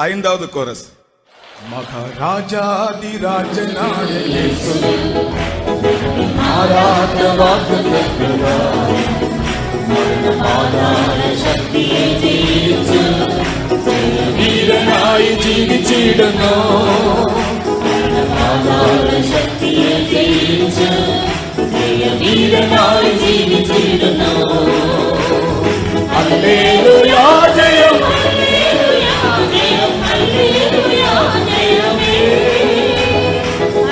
ஐந்தாவது கோரஸ். மகாராஜாதி ராஜனாய இயேசு ஆராத வாக்குத்தத்தரா மரணமாதார சக்தியை ஜெயிச்சு வீரனாய் ஜீவிச்சிடனோ மரணமாதார சக்தியை ஜெயிச்சு வீரனாய் ஜீவிச்சிடனோ. அல்லேலூயா ஜெயம் அல்லேலூயா ஜெயம் அல்லேலூயா ஜெயமே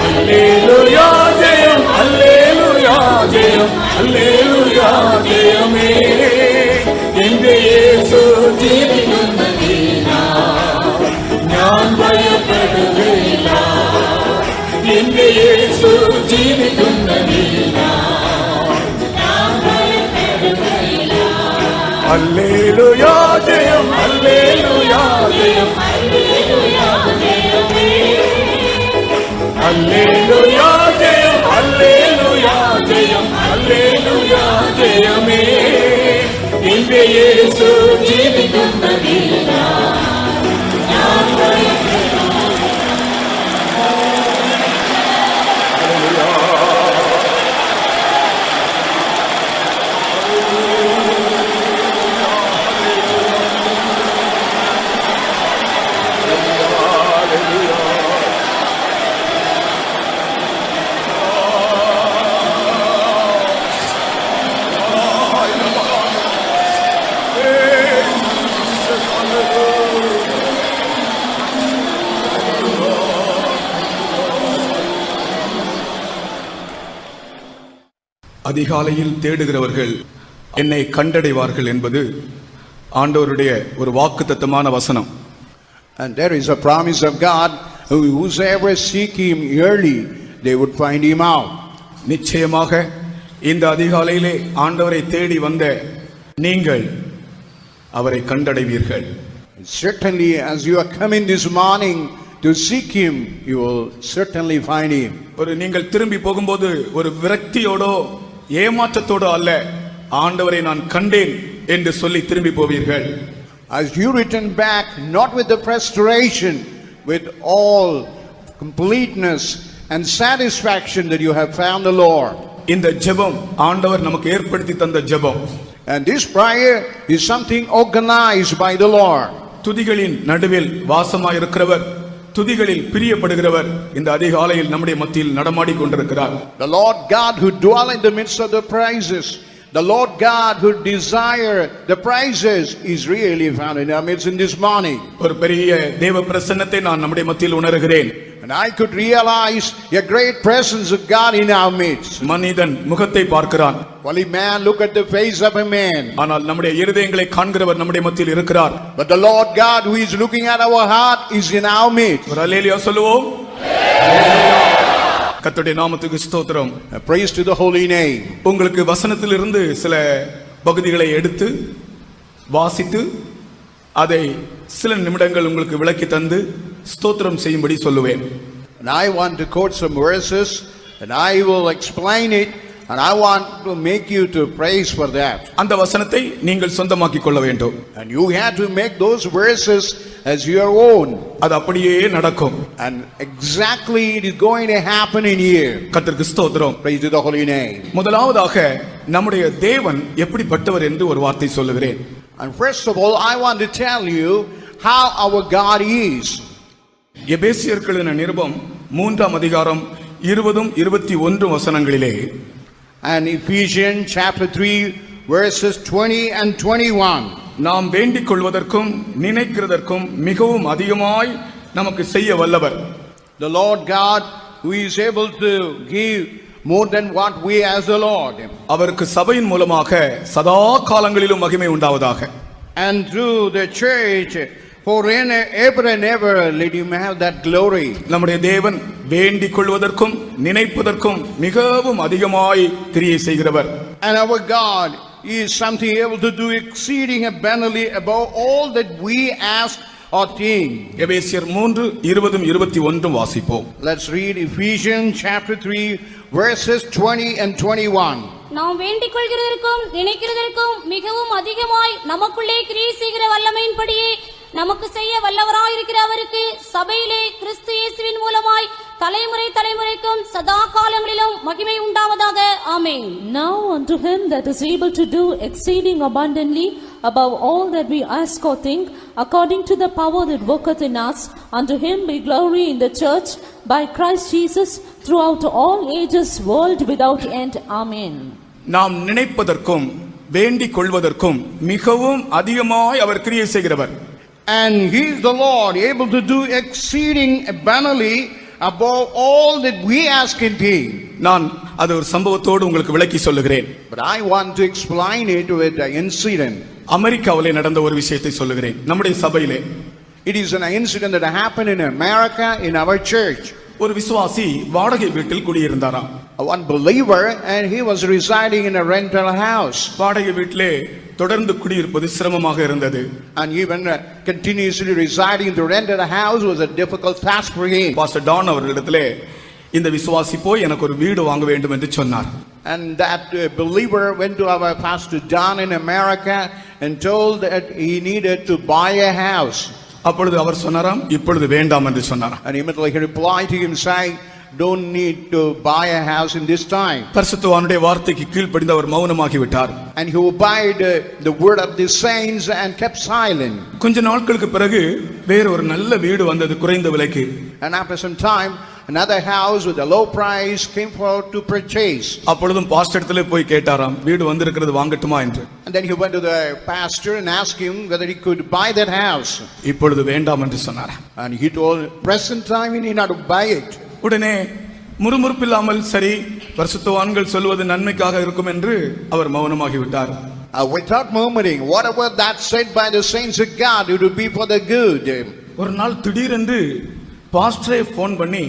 அல்லேலூயா ஜெயம் அல்லேலூயா ஜெயம் அல்லேலூயா ஜெயமே. എന്റെ യേശു ജീവിക്കുന്നതിനാൽ ഞാൻ ഭയപ്പെടുകയില്ല. എന്റെ യേശു ജീവിക്കുന്നതിനാൽ ഞാൻ ഭയപ്പെടുകയില്ല. ഹല്ലേലൂയാ ജയം ഹല്ലേലൂയാ ജയം ഹല്ലേലൂയാ ജയമേ ഹല്ലേലൂയാ ജയം ഹല്ലേലൂയാ ജയം ഹല്ലേലൂയാ ജയമേ. എന്റെ യേശു ജീവിക്കുന്നതിനാൽ ഞാൻ அதிகாலையில் தேடுகிறவர்கள் என்னை கண்டடைவார்கள் என்பது ஆண்டவருடைய ஒரு வாக்குத்தத்தமான வசனம். And there is a promise of God, whosoever seek him early they would find him out. நிச்சயமாக இந்த அதிகாலையிலே ஆண்டவரை தேடி வந்த நீங்கள் அவரை கண்டடைவீர்கள். Certainly as you are coming this morning to seek him, you will certainly find him. ஒரு நீங்கள் திரும்பி போகும்போது ஒரு விரக்தியோடோ ஏமாற்றத்தோடோ அல்ல, ஆண்டவரை நான் கண்டேன் என்று சொல்லி திரும்பி போவீர்கள். As you return back, not with the frustration, with all completeness and satisfaction that you have found the Lord. இந்த ஜெபம் ஆண்டவர் நமக்கு ஏற்படுத்தி தந்த ஜெபம். And this prayer is something organized by the Lord. துதிகளின் நடுவில் வாசமாய் இருக்கிறவர், துதிகளில் பிரியப்படுகிறவர் இந்த அதிகாலையில் நம்முடைய மத்தியில் நடமாடி கொண்டிருக்கிறார். The Lord God who dwell in the midst of the praises, the Lord God who desire the praises is really found in our midst in this morning. ஒரு பெரிய தேவ பிரசன்னத்தை நான் நம்முடைய மத்தியில் உணர்கிறேன். And I could realize a great presence of God in our midst. மனிதன் முகத்தை பார்க்கிறான், Only man look at the face of a man. ஆனால் நம்முடைய இருதயங்களை காண்கிறவர் நம்முடைய மத்தியில் இருக்கிறார். But the Lord God who is looking at our heart is in our midst. ஒரு அல்லேலூயா சொல்லுவோம். கர்த்தருடைய நாமத்துக்கு ஸ்தோத்திரம். Praise to the holy name. உங்களுக்கு வசனத்திலிருந்து சில பகுதிகளை எடுத்து வாசித்து அதை சில நிமிடங்கள் உங்களுக்கு விளக்கி தந்து ஸ்தோத்திரம் செய்யும்படி சொல்லுவேன். And I want to quote some verses and I will explain it and I want to make you to praise for that. அந்த வசனத்தை நீங்கள் சொந்தமாக்கிக் கொள்ள வேண்டும். And you have to make those verses as your own. அது அப்படியே நடக்கும். And exactly it is going to happen in here. கர்த்தருக்கு ஸ்தோத்திரம். Praise to the holy name. முதலாவதாக நம்முடைய தேவன் எப்படிப்பட்டவர் என்று ஒரு வார்த்தை சொல்லுகிறேன். And first of all I want to tell you how our God is. எபேசியருக்கு எழுதின நிருபம் 3ஆம் அதிகாரம் 20-21 வசனங்களிலே, and Ephesians chapter 3 verses 20 and 21. நாம் வேண்டிக் கொள்வதற்கும் நினைக்கிறதற்கும் மிகவும் அதிகமாய் நமக்கு செய்ய வல்லவர். The Lord God who is able to give more than what we ask the Lord. அவருக்கு சபையின் மூலமாக சதா காலங்களிலும் மகிமை உண்டாவதாக. And through the church forever and ever let him have that glory. நம்முடைய தேவன் வேண்டிக் கொள்வதற்கும் நினைப்பதற்கும் மிகவும் அதிகமாய் கிரியை செய்கிறவர். And our God is something able to do exceeding abundantly above all that we ask or think. எபேசியர் 3:20-21 வாசிப்போம். Let's read Ephesians chapter 3 verses 20 and 21. நாம் வேண்டிக் கொள்கிறதற்கும் நினைக்கிறதற்கும் மிகவும் அதிகமாய் நமக்குள்ளே கிரியை செய்கிற வல்லமையின்படியே நமக்கு செய்ய வல்லவராயிருக்கிற அவருக்கு சபையிலே கிறிஸ்து இயேசுவின் மூலமாய் தலைமுறை தலைமுறைக்கும் சதா காலங்களிலும் மகிமை உண்டாவதாக. ஆமென். Now unto him that is able to do exceeding abundantly above all that we ask or think, according to the power that worketh in us, unto him be glory in the church by Christ Jesus throughout all ages, world without end. Amen. நாம் நினைப்பதற்கும் வேண்டிக் கொள்வதற்கும் மிகவும் அதிகமாய் அவர் கிரியை செய்கிறவர். And he is the Lord, able to do exceeding abundantly above all that we ask in thee. நான் அது ஒரு சம்பவத்தோடு உங்களுக்கு விளக்கி சொல்லுகிறேன். But I want to explain it with an incident. அமெரிக்காவிலே நடந்த ஒரு விஷயத்தை சொல்லுகிறேன். நம்முடைய சபையிலே It is an incident that happened in America in our church. ஒரு விசுவாசி வாடகை வீட்டில் குடியிருந்தாராம். One believer, and he was residing in a rental house. வாடகை வீட்டிலே தொடர்ந்து குடியிருப்பது சிரமமாக இருந்தது. And even continuously residing in the rented house was a difficult task for him. Pastor Don அவர்களிடத்திலே இந்த விசுவாசி போய் எனக்கு ஒரு வீடு வாங்க வேண்டும் என்று சொன்னார். And that believer went to our pastor Don in America and told that he needed to buy a house. அப்பொழுது அவர் சொன்னாராம், இப்பொழுது வேண்டாம் என்று சொன்னாராம். And immediately he replied to him saying, don't need to buy a house in this time. பரிசுத்தவானுடைய வார்த்தைக்கு கீழ்ப்படிந்து அவர் மௌனமாகி விட்டார். And he obeyed the word of the saints and kept silent. கொஞ்ச நாட்களுக்கு பிறகு வேற ஒரு நல்ல வீடு வந்தது குறைந்த விலைக்கு. And after some time another house with a low price came forward to purchase. அப்பொழுதும் பாஸ்டரிடத்திலே போய் கேட்டாராம், வீடு வந்திருக்கிறது வாங்கட்டுமா என்று. And then he went to the pastor and asked him whether he could buy that house. இப்பொழுது வேண்டாம் என்று சொன்னார். And he told, present time he need not to buy it. உடனே முறுமுறுப்பில்லாமல் சரி பரிசுத்தவான்கள் சொல்வது நன்மைக்காக இருக்கும் என்று அவர் மௌனமாகி விட்டார். Without murmuring, whatever that said by the saints of God, it would be for the good. ஒரு நாள் திடீரென்று பாஸ்டரே போன் பண்ணி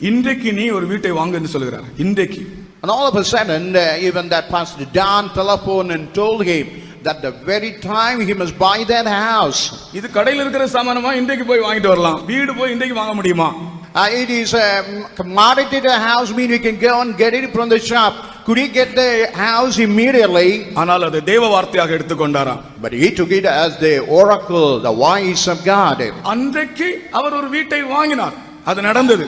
இன்றைக்கு நீ ஒரு வீட்டை வாங்குன்னு சொல்கிறார். இன்றைக்கு. And all of a sudden, even that pastor Don telephoned and told him that the very time he must buy that house. இது கடையில் இருக்கிற சாமானமா இன்றைக்கு போய் வாங்கிட்டு வரலாம், வீடு போய் இன்றைக்கு வாங்க முடியுமா? It is a commodity to the house, mean you can go and get it from the shop. Could he get the house immediately? ஆனால் அது தேவ வார்த்தையாக எடுத்துக்கொண்டாராம். But he took it as the oracle, the voice of God. அன்றைக்கு அவர் ஒரு வீட்டை வாங்கினார். அது நடந்தது.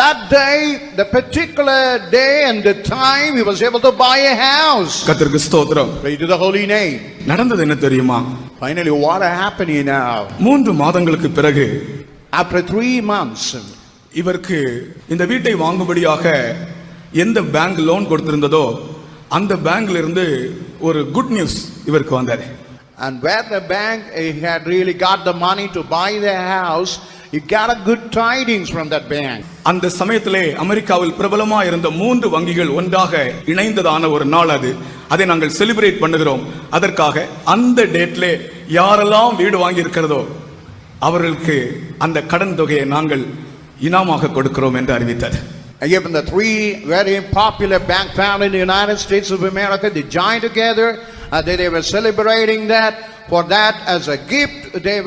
That day, the particular day and the time, he was able to buy a house. கர்த்தருக்கு ஸ்தோத்திரம். Pray to the holy name. நடந்தது என்ன தெரியுமா? Finally, what happened here now? 3 மாதங்களுக்கு பிறகு After 3 months, இவருக்கு இந்த வீட்டை வாங்கும்படியாக எந்த பேங்க் லோன் கொடுத்திருந்ததோ அந்த பேங்க்ல இருந்து ஒரு குட் நியூஸ் இவருக்கு வந்தது. and where the bank had really got the money to buy the house, he got a good tidings from that bank. அந்த சமயத்திலே அமெரிக்காவில் பிரபலமாக இருந்த 3 வங்கிகள் ஒன்றாக இணைந்ததான ஒரு நாள் அது. அதை நாங்கள் செலிப்ரேட் பண்ணுகிறோம். அதற்காக அந்த டேட்ல யாரெல்லாம் வீடு வாங்கி இருக்கிறதோ அவர்களுக்கு அந்த கடன் தொகையை நாங்கள் இனாமாக கொடுக்கிறோம் என்று அறிவித்தது. Even the 3 very popular bank found in the United States of America, they joined together. They were celebrating that. For that, as a gift, they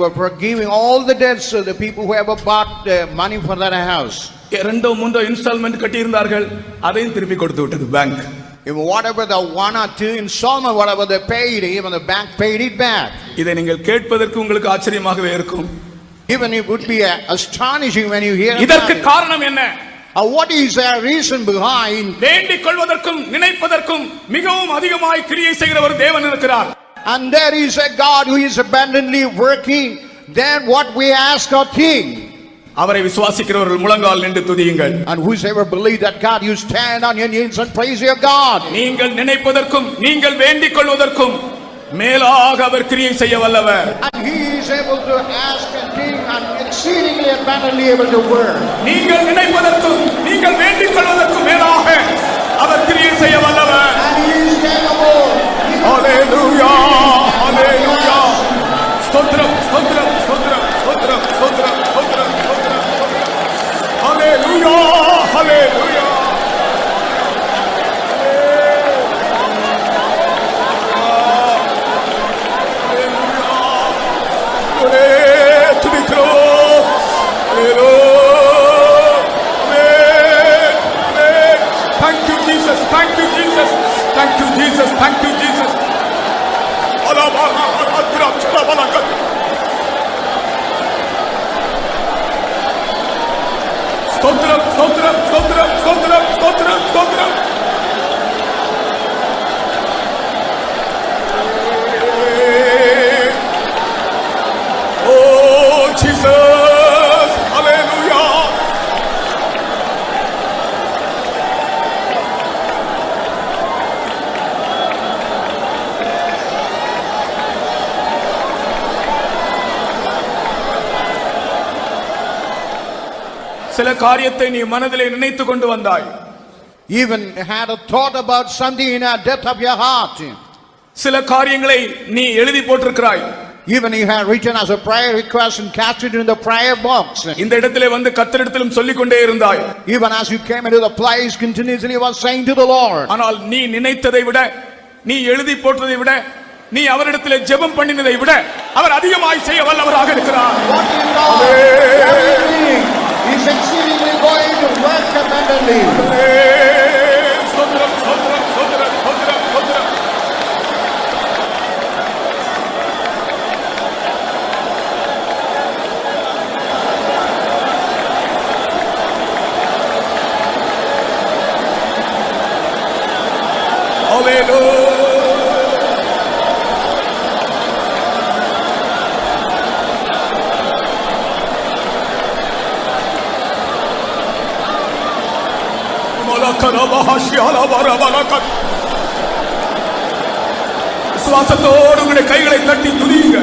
were forgiving all the debts of the people who ever bought money for that house. 2-3 instalment கட்டி இருந்தார்கள், அதையும் திருப்பி கொடுத்து விட்டது bank. Even whatever the 1 or 2 installment, whatever they paid, even the bank paid it back. இதை நீங்கள் கேட்பதற்கு உங்களுக்கு ஆச்சரியமாகவே இருக்கும். Even it would be astonishing when you hear இதற்கு காரணம் என்ன? What is the reason behind? வேண்டிக் கொள்வதற்கும் நினைப்பதற்கும் மிகவும் அதிகமாய் கிரியை செய்கிற ஒரு தேவன் இருக்கிறார். And there is a God who is abundantly working than what we ask or think. அவரை விசுவாசிக்கிறவர்கள் முழங்கால் நின்று துதியுங்கள். And whosoever believe that God, you stand on your knees and praise your God. நீங்கள் நினைப்பதற்கும் நீங்கள் வேண்டிக் கொள்வதற்கும் மேலாக அவர் கிரியை செய்ய வல்லவர். And he is able to ask and think and exceedingly abundantly able to work. நீங்கள் நினைப்பதற்கும் நீங்கள் வேண்டிக் கொள்வதற்கும் மேலாக அவர் கிரியை செய்ய வல்லவர். And he is capable. ஹalleluya ஹalleluya ஸ்தோத்திரம் ஸ்தோத்திரம் ஸ்தோத்திரம் ஸ்தோத்திரம் ஸ்தோத்திரம் ஸ்தோத்திரம் ஸ்தோத்திரம் ஹalleluya ஹalleluya Thank you, Jesus. ஸ்தோத்திரம் ஸ்தோத்திரம் ஸ்தோத்திரம் ஸ்தோத்திரம் ஸ்தோத்திரம் ஸ்தோத்திரம். ஓ ஜீசஸ், ஹalleluya. சில காரியத்தை நீ மனதிலே நினைத்து கொண்டு வந்தாய். Even had a thought about something in the depth of your heart. சில காரியங்களை நீ எழுதி போட்டிருக்கிறாய். Even you had written as a prayer request and cast it in the prayer box. இந்த இடத்திலே வந்து கர்த்தரிடத்திலும் சொல்லிக் கொண்டே இருந்தாய். Even as you came into the place, continuously was saying to the Lord. ஆனால் நீ நினைத்ததை விட, நீ எழுதி போட்டதை விட, நீ அவரிடத்திலே ஜெபம் பண்ணினதை விட அவர் அதிகமாய் செய்ய வல்லவராக இருக்கிறார். What you know, He's exceedingly going to work abundantly. ஸ்தோத்திரம் ஸ்தோத்திரம் ஸ்தோத்திரம் ஸ்தோத்திரம் ஸ்தோத்திரம். Hallelujah. சுவாசத்தோடு உங்களுடைய கைகளை தட்டி துதியுங்க.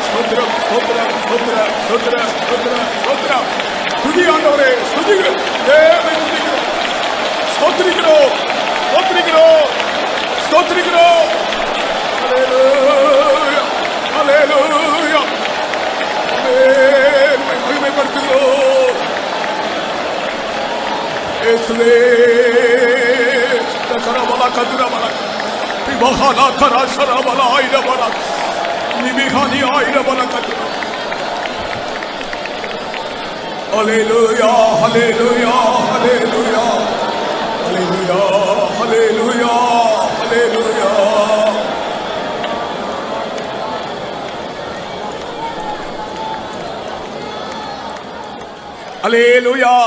ஸ்தோத்திரம் ஸ்தோத்திரம் ஸ்தோத்திரம் ஸ்தோத்திரம் ஸ்தோத்திரம் ஸ்தோத்திரம். துதி ஆண்டவரே, ஸ்துதிக்கிறோம், தேவனை துதிக்கிறோம், ஸ்தோத்திரிக்கிறோம், ஸ்தோத்திரிக்கிறோம், ஸ்தோத்திரிக்கிறோம். ஹல்லேலூயா, ஹல்லேலூயா, உம்மை மகிமைப்படுத்துகிறோம். இயேசுவே, தகரபல கதுரபல விபஹானா கராஷரபல ஐரபல நிபிஹானி ஐரபல கதுர. Hallelujah, hallelujah, hallelujah, hallelujah, hallelujah, hallelujah. Hallelujah.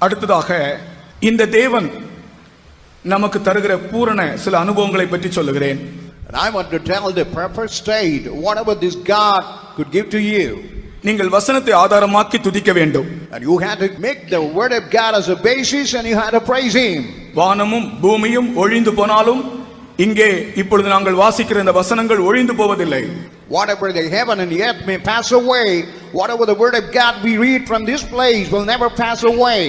அடுத்ததாக இந்த தேவன் நமக்கு தருகிற பூரண சில அனுபவங்களை பற்றி சொல்லுகிறேன். And I want to tell the perfect state, whatever this God could give to you. நீங்கள் வசனத்தை ஆதாரமாக்கி துதிக்க வேண்டும். And you had to make the word of God as a basis and you had to praise Him. வானமும் பூமியும் ஒழிந்து போனாலும் இங்கே இப்பொழுது நாங்கள் வாசிக்கிற இந்த வசனங்கள் ஒழிந்து போவதில்லை. Whatever the heaven and the earth may pass away, whatever the word of God we read from this place will never pass away.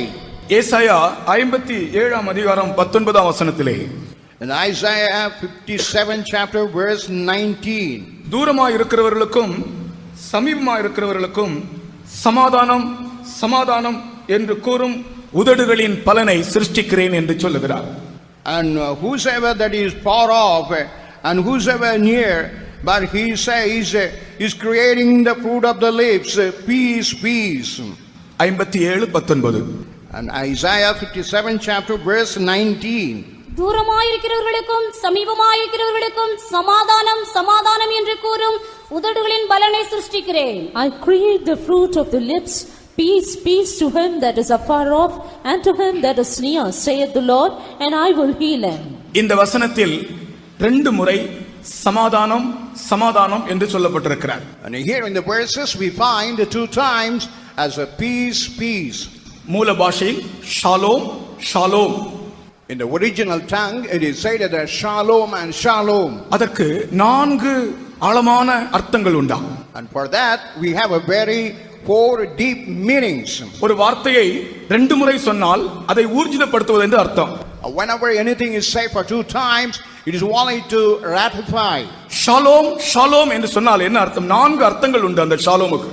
ஏசாயா 57 அதிகாரம் 19 வசனத்திலே, In Isaiah 57 chapter verse 19. தூரமாய் இருக்கிறவர்களுக்கும் சமீபமாய் இருக்கிறவர்களுக்கும் சமாதானம் சமாதானம் என்று கூறும் உதடுகளின் பலனை சிருஷ்டிக்கிறேன் என்று சொல்லுகிறார். And whosoever that is far off and whosoever near, but he says is creating the fruit of the lips, peace, peace. 57:19. And Isaiah 57 chapter verse 19. தூரமாயிருக்கிறவர்களுக்கும் சமீபமாயிருக்கிறவர்களுக்கும் சமாதானம் சமாதானம் என்று கூறும் உதடுகளின் பலனை சிருஷ்டிக்கிறேன். I create the fruit of the lips, peace, peace to him that is afar off, and to him that is near, saith the Lord, and I will heal him. இந்த வசனத்தில் 2 முறை சமாதானம் சமாதானம் என்று சொல்லப்பட்டிருக்கிறார். And here in the verses we find 2 times as a peace, peace. மூல பாஷையில் Shalom Shalom. In the original tongue it is said as shalom and shalom. அதற்கு 4 ஆழமான அர்த்தங்கள் உண்டா. And for that we have a very 4 deep meanings. ஒரு வார்த்தையை 2 முறை சொன்னால் அதை ஊர்ஜிதப்படுத்துவது என்று அர்த்தம். Whenever anything is said for 2 times, it is only to ratify. Shalom Shalom என்று சொன்னால் என்ன அர்த்தம்? 4 அர்த்தங்கள் உண்டு அந்த ஷாலோமுக்கு.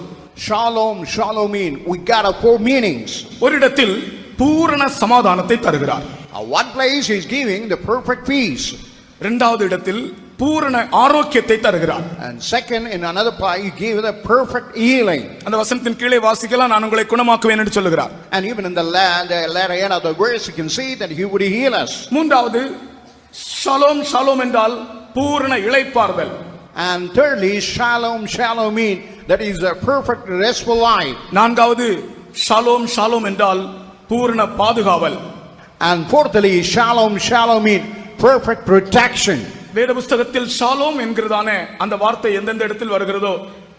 Shalom, shalom mean we got 4 meanings. ஒரு இடத்தில் பூரண சமாதானத்தை தருகிறார். One place is giving the perfect peace. இரண்டாவது இடத்தில் பூரண ஆரோக்கியத்தை தருகிறார். And second, in another part, he gave the perfect healing. அந்த வசனத்தின் கீழே வாசிக்கலாம், நான் உங்களை குணமாக்குவேன் என்று சொல்லுகிறார். And even in the latter end of the verse, you can see that he would heal us. மூன்றாவது, ஷாலோம் ஷாலோம் என்றால் பூரண இளைப்பாறுதல். And thirdly, shalom, shalom mean that is a perfect restful life. நான்காவது, ஷாலோம் ஷாலோம் என்றால் பூரண பாதுகாவல். And fourthly, shalom, shalom mean perfect protection. வேத புஸ்தகத்தில் ஷாலோம் என்கிறதான அந்த வார்த்தை எந்தெந்த இடத்தில் வருகிறதோ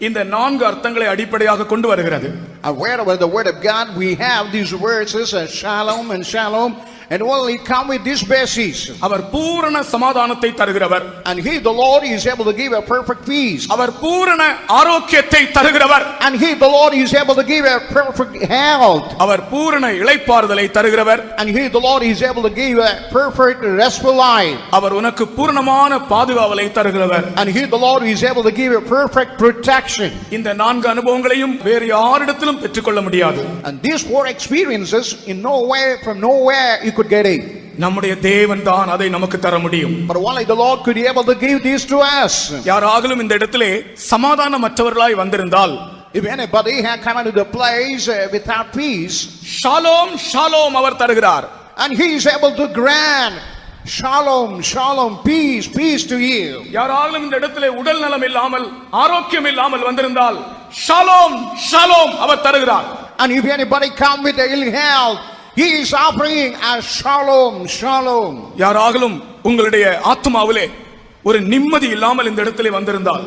இந்த 4 அர்த்தங்களை அடிப்படையாக கொண்டு வருகிறது. And wherever the word of God we have these words as shalom and shalom, and only come with this basis. அவர் பூரண சமாதானத்தை தருகிறவர். And he, the Lord, is able to give a perfect peace. அவர் பூரண ஆரோக்கியத்தை தருகிறவர். And he, the Lord, is able to give a perfect health. அவர் பூரண இளைப்பாறுதலை தருகிறவர். And he, the Lord, is able to give a perfect restful life. அவர் உனக்கு பூரணமான பாதுகாவலை தருகிறவர். And he, the Lord, is able to give a perfect protection. இந்த 4 அனுபவங்களையும் வேறு யாரிடத்திலும் பெற்றுக்கொள்ள முடியாது. And these 4 experiences in no way, from nowhere you could get it. நம்முடைய தேவன் தான் அதை நமக்கு தர முடியும். But only the Lord could be able to give these to us. யாராகிலும் இந்த இடத்திலே சமாதானமற்றவர்களாய் வந்திருந்தால், If anybody had come into the place without peace, shalom shalom அவர் தருகிறார். and he is able to grant shalom, shalom, peace, peace to you. யாராகிலும் இந்த இடத்திலே உடல் நலம் இல்லாமல் ஆரோக்கியம் இல்லாமல் வந்திருந்தால், ஷாலோம் ஷாலோம் அவர் தருகிறார். And if anybody come with the ill health, he is offering a shalom, shalom. யாராகிலும் உங்களுடைய ஆத்மாவிலே ஒரு நிம்மதி இல்லாமல் இந்த இடத்திலே வந்திருந்தால்,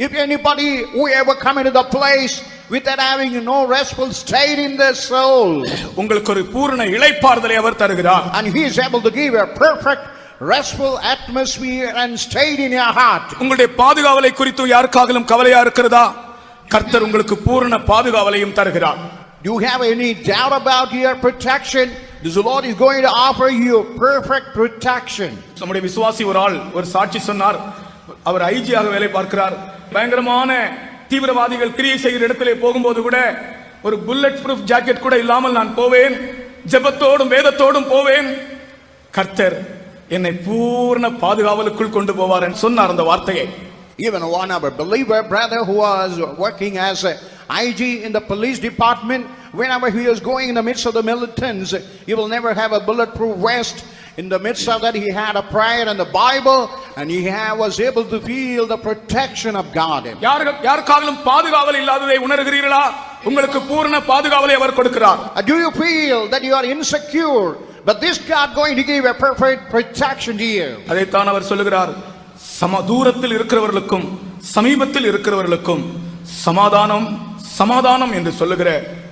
If anybody who ever come into the place without having no restful state in their soul, உங்களுக்கு ஒரு பூரண இளைப்பாறுதலை அவர் தருகிறார். and he is able to give a perfect restful atmosphere and state in your heart. உங்களுடைய பாதுகாவலை குறித்து யாருக்காகிலும் கவலையா இருக்கிறதா? கர்த்தர் உங்களுக்கு பூரண பாதுகாவலையும் தருகிறார். Do you have any doubt about your protection? This Lord is going to offer you perfect protection. நம்முடைய விசுவாசி ஒரு ஆள் ஒரு சாட்சி சொன்னார். அவர் ஐஜியாக வேலை பார்க்கிறார். பயங்கரமான தீவிரவாதிகள் கிரியை செய்கிற இடத்திலே போகும்போது கூட ஒரு புல்லட் ப்ரூஃப் ஜாக்கெட் கூட இல்லாமல் நான் போவேன், ஜெபத்தோடும் வேதத்தோடும் போவேன், கர்த்தர் என்னை பூரண பாதுகாவலுக்குள் கொண்டு போவார் என்று சொன்னார் அந்த வார்த்தையை. Even one of our believer brother who was working as a IG in the police department, whenever he was going in the midst of the militants, he will never have a bulletproof vest. In the midst of that, he had a prayer and the Bible, and he was able to feel the protection of God. யாருக்காகவும் பாதுகாவல் இல்லாததை உணர்கிறீர்களா? உங்களுக்கு பூரண பாதுகாவலை அவர் கொடுக்கிறார். Do you feel that you are insecure, but this God going to give a perfect protection to you? அதைத்தான் அவர் சொல்லுகிறார். தூரத்தில் இருக்கிறவர்களுக்கும் சமீபத்தில் இருக்கிறவர்களுக்கும் சமாதானம் சமாதானம் என்று சொல்லுகிற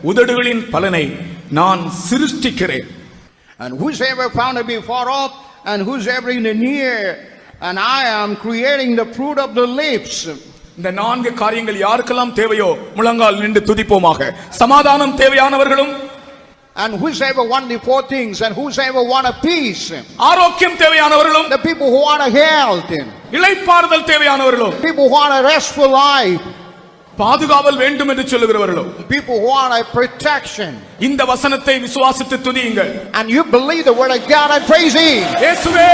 உதடுகளின் பலனை நான் சிருஷ்டிக்கிறேன். And whosoever found to be far off, and whosoever in the near, and I am creating the fruit of the lips. இந்த 4 காரியங்கள் யாருக்கெல்லாம் தேவையோ முழங்கால் நின்று துதிப்போமாக. சமாதானம் தேவையானவர்களும், and whosoever want the 4 things, and whosoever want a peace, ஆரோக்கியம் தேவையானவர்களும், the people who want a health, இளைப்பாறுதல் தேவையானவர்களும், people who want a restful life, பாதுகாவல் வேண்டும் என்று சொல்லுகிறவர்களும், people who want a protection. இந்த வசனத்தை விசுவாசித்து துதியுங்கள். And you believe the word of God and praise him. இயேசுவே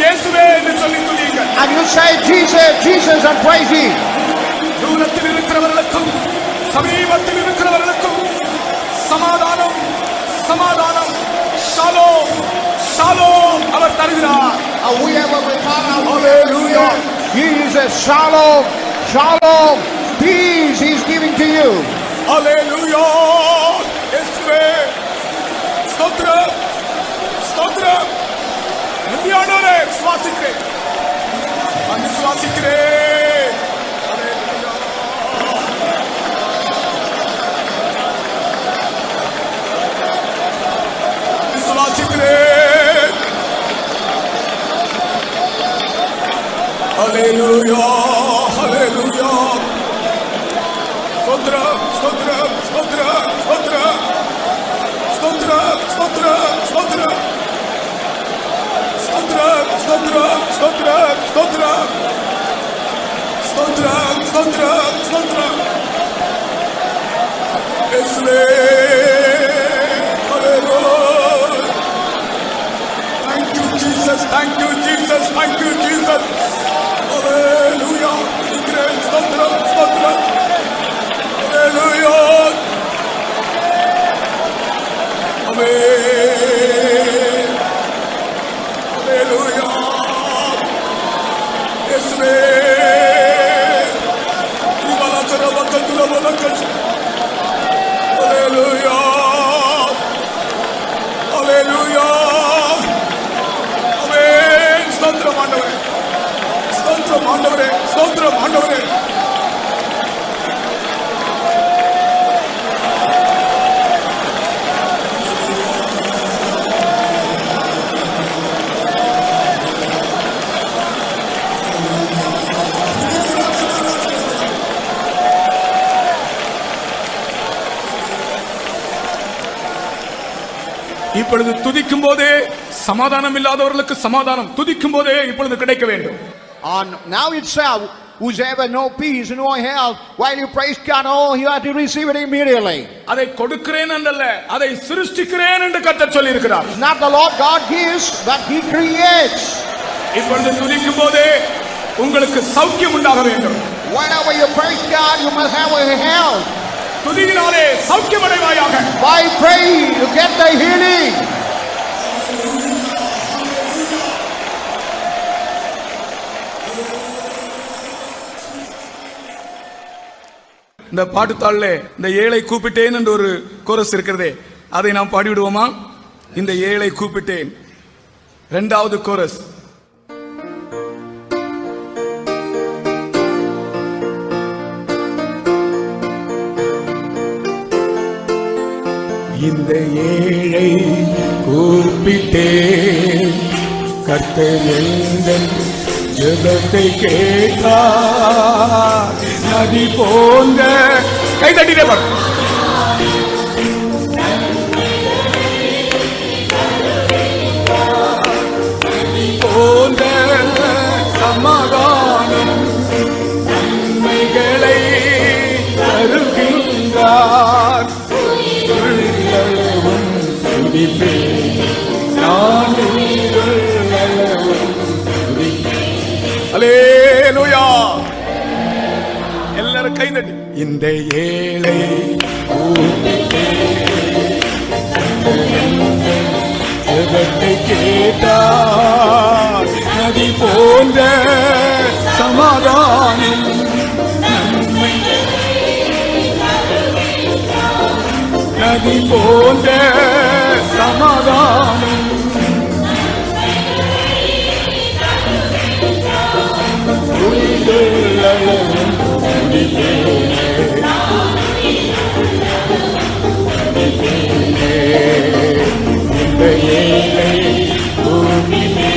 இயேசுவே என்று சொல்லி துதியுங்கள். And you say Jesus, Jesus and praise him. தூரத்தில் இருக்கிறவர்களுக்கும் சமீபத்தில் இருக்கிறவர்களுக்கும் சமாதானம் சமாதானம் ஷாலோம் ஷாலோம் அவர் தருகிறார். Hallelujah. Jesus, shalom, shalom, peace he is giving to you. Hallelujah. இயேசுவே ஸ்தோத்திரம் ஸ்தோத்திரம். நன்றியானவரே, விசுவாசிக்கிறேன் நான் விசுவாசிக்கிறேன். விசுவாசிக்கிறேன். Hallelujah, hallelujah. ஸ்தோத்திரம் ஸ்தோத்திரம் ஸ்தோத்திரம் ஸ்தோத்திரம் ஸ்தோத்திரம் ஸ்தோத்திரம் ஸ்தோத்திரம் ஸ்தோத்திரம் ஸ்தோத்திரம் ஸ்தோத்திரம் ஸ்தோத்திரம் ஸ்தோத்திரம் ஸ்தோத்திரம் ஸ்தோத்திரம் இயேசுவே. Hallelujah. Thank you Jesus, thank you Jesus, thank you Jesus. இப்பொழுது துதிக்கும் போதே சமாதானம் இல்லாதவர்களுக்கு சமாதானம் துதிக்கும் போதே இப்பொழுது கிடைக்க வேண்டும். On now itself, whosoever no peace, no health, while you praise God, oh, you have to receive it immediately. அதை கொடுக்கிறேன் என்றல்ல, அதை சிருஷ்டிக்கிறேன் என்று கர்த்தர் சொல்லி இருக்கிறார். Not the Lord God gives, but He creates. இப்பொழுது துதிக்கும் போதே உங்களுக்கு சௌக்கியம் உண்டாக வேண்டும். Whenever you praise God, you must have a health. துதியினாலே சௌக்கியம் அடைவாயாக. By praise, you get the healing. இந்த பாட்டுத்தாள்ல இந்த ஏழை கூப்பிட்டேன் என்று ஒரு கோரஸ் இருக்கிறதே, அதை நாம் பாடிவிடுவோமா? இந்த ஏழை கூப்பிட்டேன், இரண்டாவது கோரஸ். இந்த ஏழை கூப்பிட்டேன், கர்த்தர் எங்கள் ஜெபத்தை கேட்டார். நதி போன்ற கைதட்டினே போன்ற சமாதானம் நன்மைகளை தருகின்றார். உள்ளளவும் துதிப்பேன், நான் உள்ளளவும் துதிப்பேன். அல்லேலூயா. எல்லாரும் கை தட்டி. இந்த ஏழை ஜெபத்தை கேட்டார். நதி போன்ற சமாதானம் நன்மை, நதி போன்ற சமாதானம் உள்ளளவும் இந்த ஏழை பூமியிலே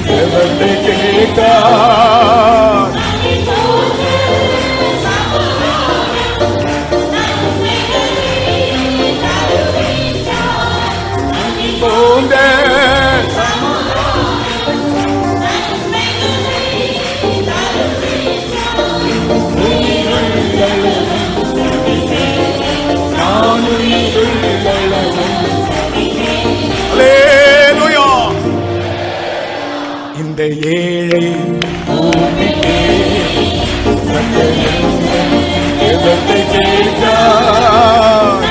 ஜெபத்தை கேட்டார். போன்ற அல்லேலூயா. இந்த ஏழை ஜெபத்தை கேட்டார்.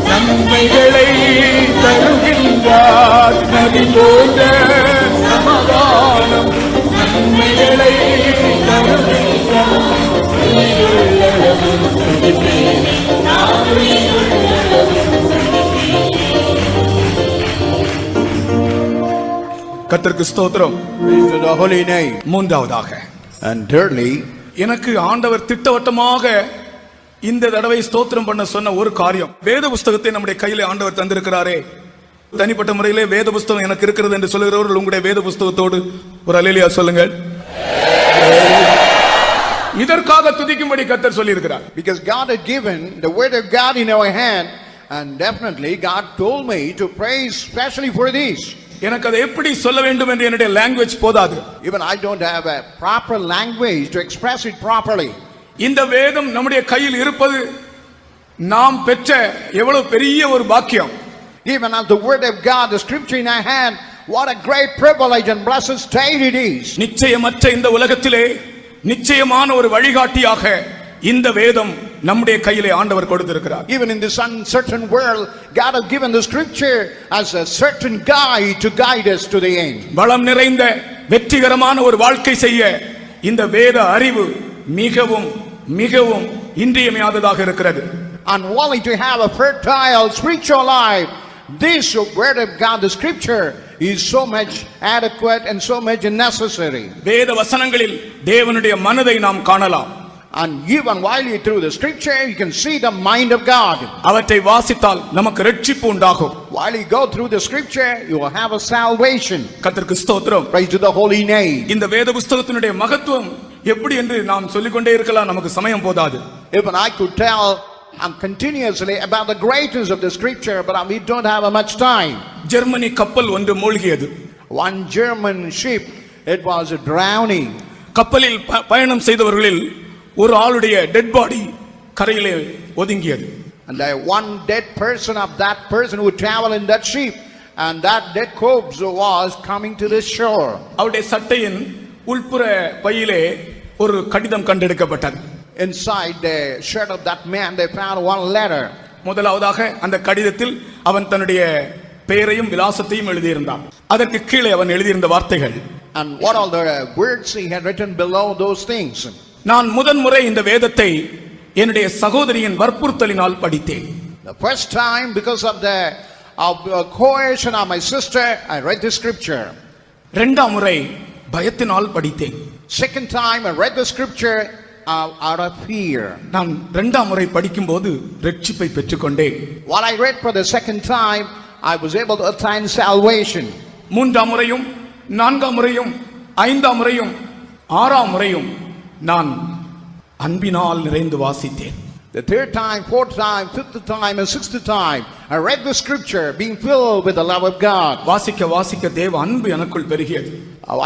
நன்மைகளை தருகின்றார். நதி போன்ற சமாதானம் நன்மைகளை தருகின்றார். கர்த்தருக்கு ஸ்தோத்திரம். Praise to the holy name. மூன்றாவதாக, And thirdly, எனக்கு ஆண்டவர் திட்டவட்டமாக இந்த தடவை ஸ்தோத்திரம் பண்ண சொன்ன ஒரு காரியம், வேத புஸ்தகத்தை நம்முடைய கையில ஆண்டவர் தந்திருக்கிறாரே. தனிப்பட்ட முறையிலே வேத புஸ்தகம் எனக்கு இருக்கிறது என்று சொல்லுகிறவர்கள் உங்களுடைய வேத புஸ்தகத்தோடு ஒரு அல்லேலூயா சொல்லுங்கள். இதற்காக துதிக்கும்படி கர்த்தர் சொல்லி இருக்கிறார். because God had given the word of God in our hand, and definitely God told me to praise especially for this. எனக்கு அதை எப்படி சொல்ல வேண்டும் என்று என்னுடைய லாங்குவேஜ் போதாது. Even I don't have a proper language to express it properly. இந்த வேதம் நம்முடைய கையில் இருப்பது நாம் பெற்ற எவ்வளவு பெரிய ஒரு பாக்கியம். Even as the word of God, the scripture in our hand, what a great privilege and blessed state it is. நிச்சயமற்ற இந்த உலகத்திலே நிச்சயமான ஒரு வழிகாட்டியாக இந்த வேதம் நம்முடைய கையிலே ஆண்டவர் கொடுத்திருக்கிறார். Even in this uncertain world, God has given the scripture as a certain guide to guide us to the end. வளம் நிறைந்த வெற்றிகரமான ஒரு வாழ்க்கை செய்ய இந்த வேத அறிவு மிகவும் மிகவும் இன்றியமையாததாக இருக்கிறது. And wanting to have a fertile spiritual life, this word of God, the scripture, is so much adequate and so much necessary. வேத வசனங்களில் தேவனுடைய மனதை நாம் காணலாம். And even while you through the scripture, you can see the mind of God. அவற்றை வாசித்தால் நமக்கு இரட்சிப்பு உண்டாகும். While you go through the scripture, you will have a salvation. கர்த்தருக்கு ஸ்தோத்திரம். Praise to the holy name. இந்த வேத புத்தகத்தினுடைய மகத்துவம் எப்படி என்று நாம் சொல்லிக்கொண்டே இருக்கலாம், நமக்கு சமயம் போதாது. Even I could tell continuously about the greatness of the scripture, but we don't have much time. Germany கப்பல் ஒன்று மூழ்கியது. One German ship, it was drowning. கப்பலில் பயணம் செய்தவர்களில் ஒரு ஆளுடைய டெட் பாடி கரையிலே ஒதுங்கியது. And one dead person of that person who traveled in that ship, and that dead corpse was coming to the shore. அவருடைய சட்டையின் உள்புற பையிலே ஒரு கடிதம் கண்டெடுக்கப்பட்டது. Inside the shirt of that man they found one letter. முதலாவதாக அந்த கடிதத்தில் அவன் தன்னுடைய பெயரையும் விலாசத்தையும் எழுதியிருந்தான். அதற்கு கீழே அவன் எழுதியிருந்த வார்த்தைகள். And what all the words he had written below those things. நான் முதன்முறை இந்த வேதத்தை என்னுடைய சகோதரியின் வற்புறுத்தலினால் படித்தேன். The first time, because of the coercion of my sister, I read the scripture. இரண்டாம் முறை பயத்தினால் படித்தேன். Second time I read the scripture out of fear. நான் இரண்டாம் முறை படிக்கும்போது இரட்சிப்பை பெற்றுக்கொண்டேன். While I read for the second time, I was able to attain salvation. மூன்றாம் முறையும் நான்காம் முறையும் ஐந்தாம் முறையும் ஆறாம் முறையும் நான் அன்பினால் நிறைந்து வாசித்தேன். The third time, fourth time, fifth time, and sixth time, I read the scripture, being filled with the love of God. வாசிக்க வாசிக்க தேவ அன்பு எனக்குள் பெருகியது.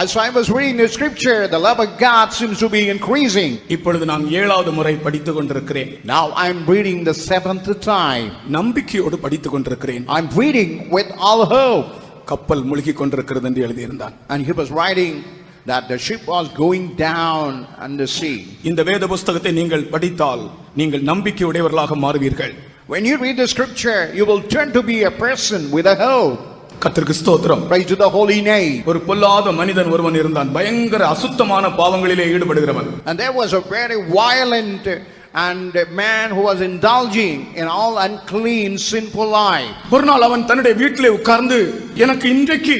As I was reading the scripture, the love of God seems to be increasing. இப்பொழுது நான் ஏழாவது முறை படித்துக் கொண்டிருக்கிறேன். Now I'm reading the seventh time. நம்பிக்கையோடு படித்துக் கொண்டிருக்கிறேன். I'm reading with all hope. கப்பல் முழுகிக் கொண்டிருக்கிறது என்று எழுதியிருந்தான். And he was writing that the ship was going down on the sea. இந்த வேத புத்தகத்தை நீங்கள் படித்தால் நீங்கள் நம்பிக்கையுடையவர்களாக மாறுவீர்கள். When you read the scripture, you will turn to be a person with a hope. கர்த்தருக்கு ஸ்தோத்திரம். Praise to the holy name. ஒரு பொல்லாத மனிதன் ஒருவன் இருந்தான், பயங்கர அசுத்தமான பாவங்களிலே ஈடுபடுகிறவன். And there was a very violent and a man who was indulging in all unclean sinful life. ஒரு நாள் அவன் தன்னுடைய வீட்டிலே உட்கார்ந்து எனக்கு இன்றைக்கு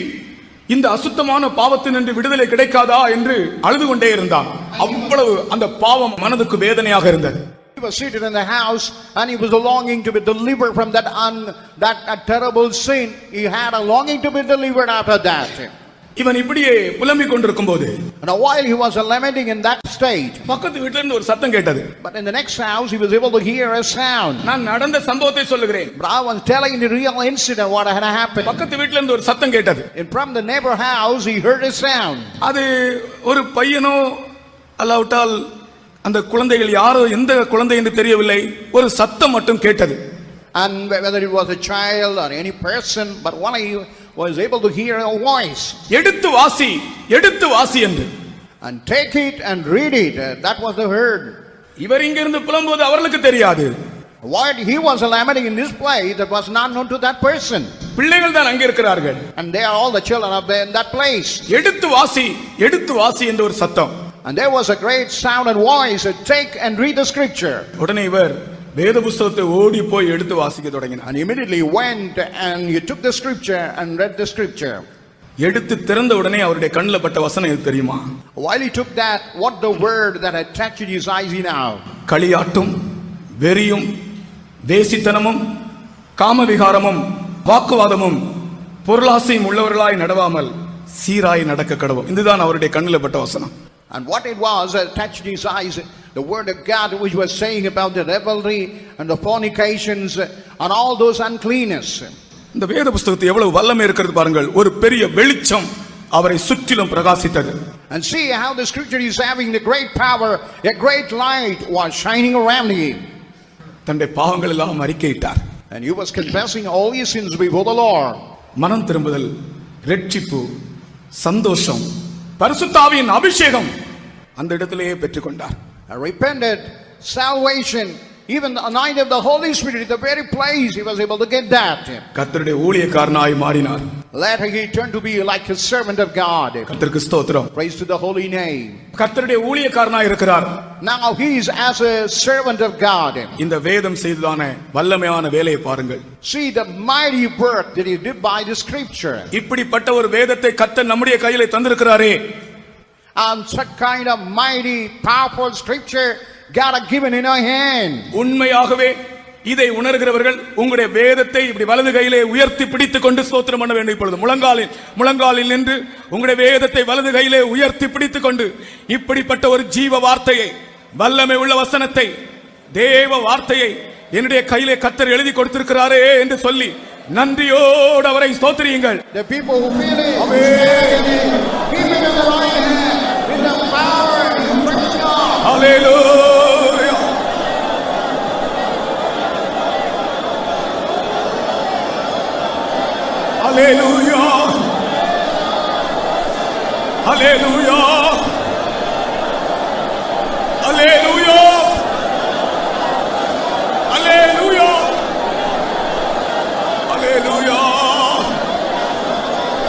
இந்த அசுத்தமான பாவத்தினின்று விடுதலை கிடைக்காதா என்று அழுது கொண்டே இருந்தான். அவ்வளவு அந்த பாவம் மனதுக்கு வேதனையாக இருந்தது. He was seated in the house and he was longing to be delivered from that terrible sin. He had a longing to be delivered after that. இவன் இப்படியே புலம்பிக் கொண்டிருக்கும் போது And while he was lamenting in that state, பக்கத்து வீட்டில இருந்து ஒரு சத்தம் கேட்டது. but in the next house he was able to hear a sound. நான் நடந்த சம்பவத்தை சொல்லுகிறேன். But I was telling the real incident what had happened. பக்கத்து வீட்டில இருந்து ஒரு சத்தம் கேட்டது. And from the neighbor house he heard a sound. அது ஒரு பையனோ அல்லாவிட்டால் அந்த குழந்தைகள் யாரோ எந்த குழந்தை என்று தெரியவில்லை, ஒரு சத்தம் மட்டும் கேட்டது. And whether it was a child or any person, but one he was able to hear a voice. எடுத்து வாசி, எடுத்து வாசி என்று. And take it and read it. That was the word. இவர் இங்கிருந்து புலம்போது அவர்களுக்கு தெரியாது. What he was lamenting in this place, that was not known to that person. பிள்ளைகள் தான் அங்கே இருக்கிறார்கள். And they are all the children of in that place. எடுத்து வாசி, எடுத்து வாசி என்ற ஒரு சத்தம். And there was a great sound and voice. Take and read the scripture. உடனே இவர் வேத புத்தகத்தை ஓடி போய் எடுத்து வாசிக்க தொடங்கினார். And immediately went and he took the scripture and read the scripture. எடுத்து திறந்த உடனே அவருடைய கண்ணில் பட்ட வசனம் எது தெரியுமா? While he took that, what the word that had touched his eyes now? களியாட்டும் வெறியும் வேசித்தனமும் காமவிகாரமும் வாக்குவாதமும் பொருளாசையும் உள்ளவர்களாய் நடவாமல் சீராய் நடக்க கடவும். இதுதான் அவருடைய கண்ணில் பட்ட வசனம். And what it was that touched his eyes, the word of God which was saying about the revelry and the fornications and all those uncleanness. இந்த வேத புத்தகத்தை எவ்வளவு வல்லமை இருக்கிறது பாருங்கள். ஒரு பெரிய வெளிச்சம் அவரை சுற்றிலும் பிரகாசித்தது. And see how the scripture is having the great power, a great light was shining around him. தன்னுடைய பாவங்கள் எல்லாம் அறிக்கையிட்டார். And he was confessing all his sins before the Lord. மனம் திரும்புதல், இரட்சிப்பு, சந்தோஷம், பரிசுத்த ஆவியின் அபிஷேகம் அந்த இடத்திலேயே பெற்றுக்கொண்டார். Repented, salvation, Even the anointing of the Holy Spirit, the very place he was able to get that. கர்த்தருடைய ஊழியக்காரனாய் மாறினார். Later he turned to be like a servant of God. கர்த்தருக்கு ஸ்தோத்திரம். Praise to the holy name. கர்த்தருடைய ஊழியக்காரனாய் இருக்கிறார். Now he is as a servant of God. இந்த வேதம் செய்ததான வல்லமையான வேலையை பாருங்கள். See the mighty work that he did by the scripture. இப்படிப்பட்ட ஒரு வேதத்தை கர்த்தர் நம்முடைய கையிலே தந்திருக்கிறாரே. And such kind of mighty powerful scripture God has given in our hand. உண்மையாகவே இதை உணர்கிறவர்கள் உங்களுடைய வேதத்தை இப்படி வலது கையிலே உயர்த்தி பிடித்துக் கொண்டு ஸ்தோத்திரம் பண்ண வேண்டும். இப்பொழுது முழங்காலில் நின்று உங்களுடைய வேதத்தை வலது கையிலே உயர்த்தி பிடித்துக் கொண்டு இப்படிப்பட்ட ஒரு ஜீவ வார்த்தையை, வல்லமை உள்ள வசனத்தை, தேவ வார்த்தையை என்னுடைய கையிலே கர்த்தர் எழுதி கொடுத்திருக்கிறாரே என்று சொல்லி நன்றியோடு அவரை ஸ்தோத்திரியுங்கள். The people who feel it, keep it in the right hand, in the power and the praise God. Hallelujah. Hallelujah. Hallelujah. Hallelujah. Hallelujah. Hallelujah.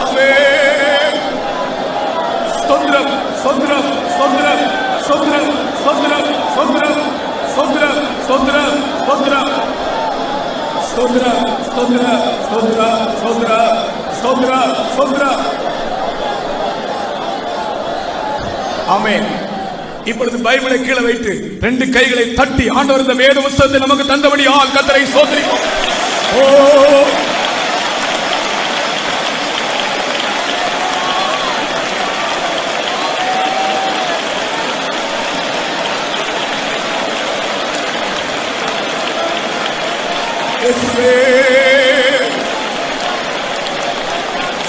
Amen. Sondram, sondram, sondram, sondram, sondram, sondram, sondram, sondram, sondram. Sondra, sondra, sondra, sondra, sondra, sondra. ஆமென். இப்பொழுது பைபிளை கீழே வைத்து ரெண்டு கைகளை தட்டி ஆண்டவர் இந்த வேத புத்தகத்தை நமக்கு தந்தபடியால் கர்த்தரை ஸ்தோத்திரிப்போம். ஓ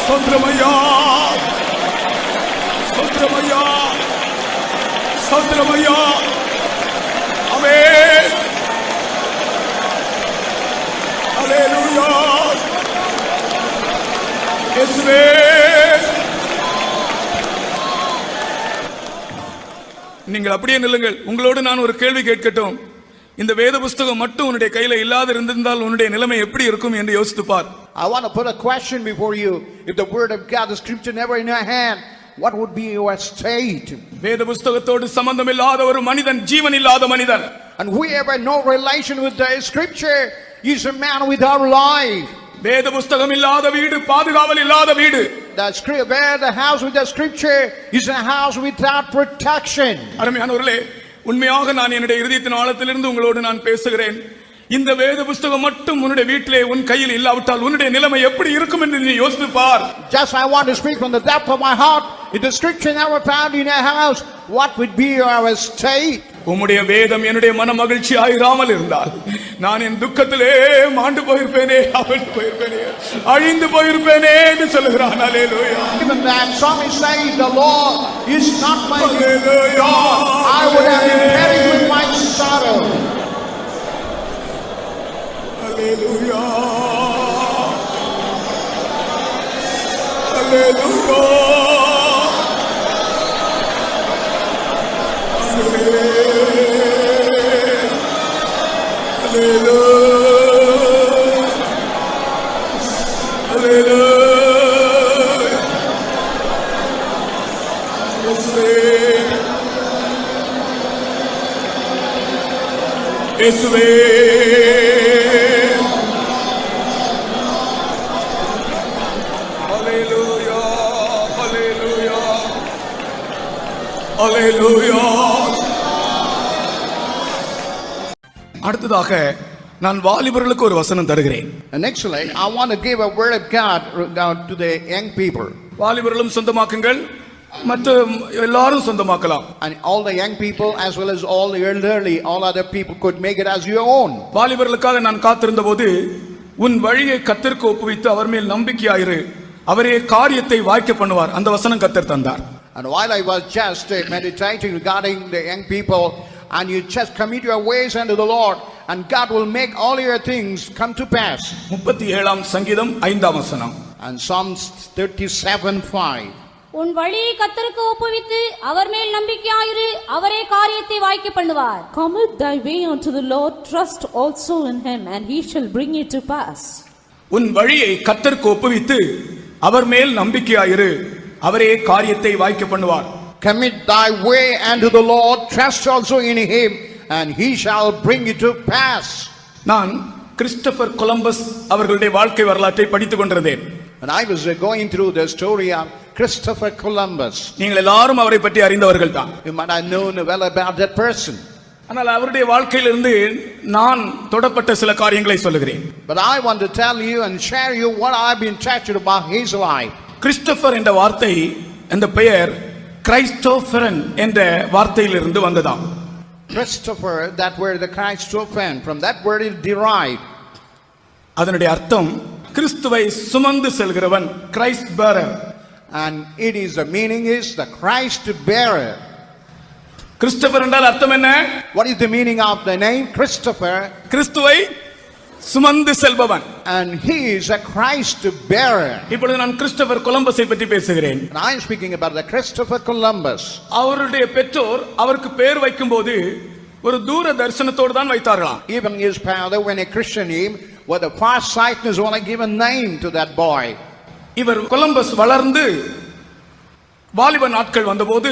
Sondramaya, Sondramaya, Sondramaya, Amen. Hallelujah. Amen. நீங்கள் அப்படியே நில்லுங்கள். உங்களோடு நான் ஒரு கேள்வி கேட்கட்டும். இந்த வேத புத்தகம் மட்டும் உன்னுடைய கையில இல்லாத இருந்திருந்தால் உன்னுடைய நிலைமை எப்படி இருக்கும் என்று யோசித்து பார். I want to put a question before you. If the word of God, the scripture never in your hand, what would be your state? வேத புத்தகத்தோடு சம்பந்தம் இல்லாத ஒரு மனிதன் ஜீவன் இல்லாத மனிதன். And whoever no relation with the scripture is a man without life. வேத புத்தகம் இல்லாத வீடு பாதுகாவல் இல்லாத வீடு. Where the house with the scripture is a house without protection. அருமையானவர்களே, உண்மையாக நான் என்னுடைய இதயத்தின் ஆழத்திலிருந்து உங்களோடு நான் பேசுகிறேன். இந்த வேத புத்தகம் மட்டும் உன்னுடைய வீட்டிலே உன் கையில் இல்லாவிட்டால் உன்னுடைய நிலைமை எப்படி இருக்கும் என்று நீ யோசித்து பார். Just I want to speak from the depth of my heart. If the scripture never found in a house, what would be our state? உம்முடைய வேதம் என்னுடைய மன மகிழ்ச்சியாய் இராமல் இருந்தால் நான் என் துக்கத்திலே மாண்டு போயிருப்பேனே, அவிழ்ந்து போயிருப்பேனே, அழிந்து போயிருப்பேனே என்று சொல்லுகிறான். அல்லேலூயா. Even that psalmist saying, the Lord is not my God, I would have been buried with my sorrow. Hallelujah. Hallelujah. அடுத்ததாக நான் வாலிபர்களுக்கு ஒரு வசனம் தருகிறேன். Actually, I want to give a word of God to the young people. வாலிபர்களும் சொந்தமாக்குங்கள், மற்ற எல்லாரும் சொந்தமாக்கலாம். And all the young people as well as all the elderly, all other people could make it as your own. வாலிபர்களுக்காக நான் காத்திருந்த போது உன் வழியை கர்த்தருக்கு ஒப்புவித்து அவர் மேல் நம்பிக்கையாயிரு, அவரே காரியத்தை வாய்க்க பண்ணுவார். அந்த வசனம் கர்த்தர் தந்தார். And while I was just meditating regarding the young people, and you just commit your ways unto the Lord, and God will make all your things come to pass. 37 சங்கீதம் 5 வசனம். And Psalms 37:5. உன் வழியை கர்த்தருக்கு ஒப்புவித்து அவர் மேல் நம்பிக்கையாயிரு, அவரே காரியத்தை வாய்க்க பண்ணுவார். Commit thy way unto the Lord, trust also in him, and he shall bring it to pass. உன் வழியை கர்த்தருக்கு ஒப்புவித்து அவர் மேல் நம்பிக்கையாயிரு, அவரே காரியத்தை வாய்க்க பண்ணுவார். Commit thy way unto the Lord, trust also in him, and he shall bring it to pass. நான் Christopher Columbus அவர்களுடைய வாழ்க்கை வரலாற்றை படித்துக் கொண்டிருந்தேன். And I was going through the story of Christopher Columbus. நீங்கள் எல்லாரும் அவரை பற்றி அறிந்தவர்கள் தான். You might have known well about that person. ஆனால் அவருடைய வாழ்க்கையிலிருந்து நான் தொடப்பட்ட சில காரியங்களை சொல்லுகிறேன். But I want to tell you and share you what I've been touched about his life. Christopher என்ற வார்த்தை, அந்த பெயர் கிரைஸ்டோபரன் என்ற வார்த்தையிலிருந்து வந்ததாம். Christopher, that word, the Christopher, from that word is derived. அதனுடைய அர்த்தம் கிறிஸ்துவை சுமந்து செல்கிறவன், Christ bearer. And it is, the meaning is the Christ bearer. Christopher என்றால் அர்த்தம் என்ன? What is the meaning of the name Christopher? கிறிஸ்துவை சுமந்து செல்பவன். And he is a Christ bearer. இப்பொழுது நான் கிறிஸ்டோபர் கொலம்பஸை பற்றி பேசுகிறேன். And I am speaking about the Christopher Columbus. அவருடைய பெற்றோர் அவருக்கு பெயர் வைக்கும்போது ஒரு தூர தரிசனத்தோடு தான் வைத்தார்களாம். Even his father, when he christened him, with a far sightness, only give a name to that boy. இவர் கொலம்பஸ் வளர்ந்து வாலிப நாட்கள் வந்தபோது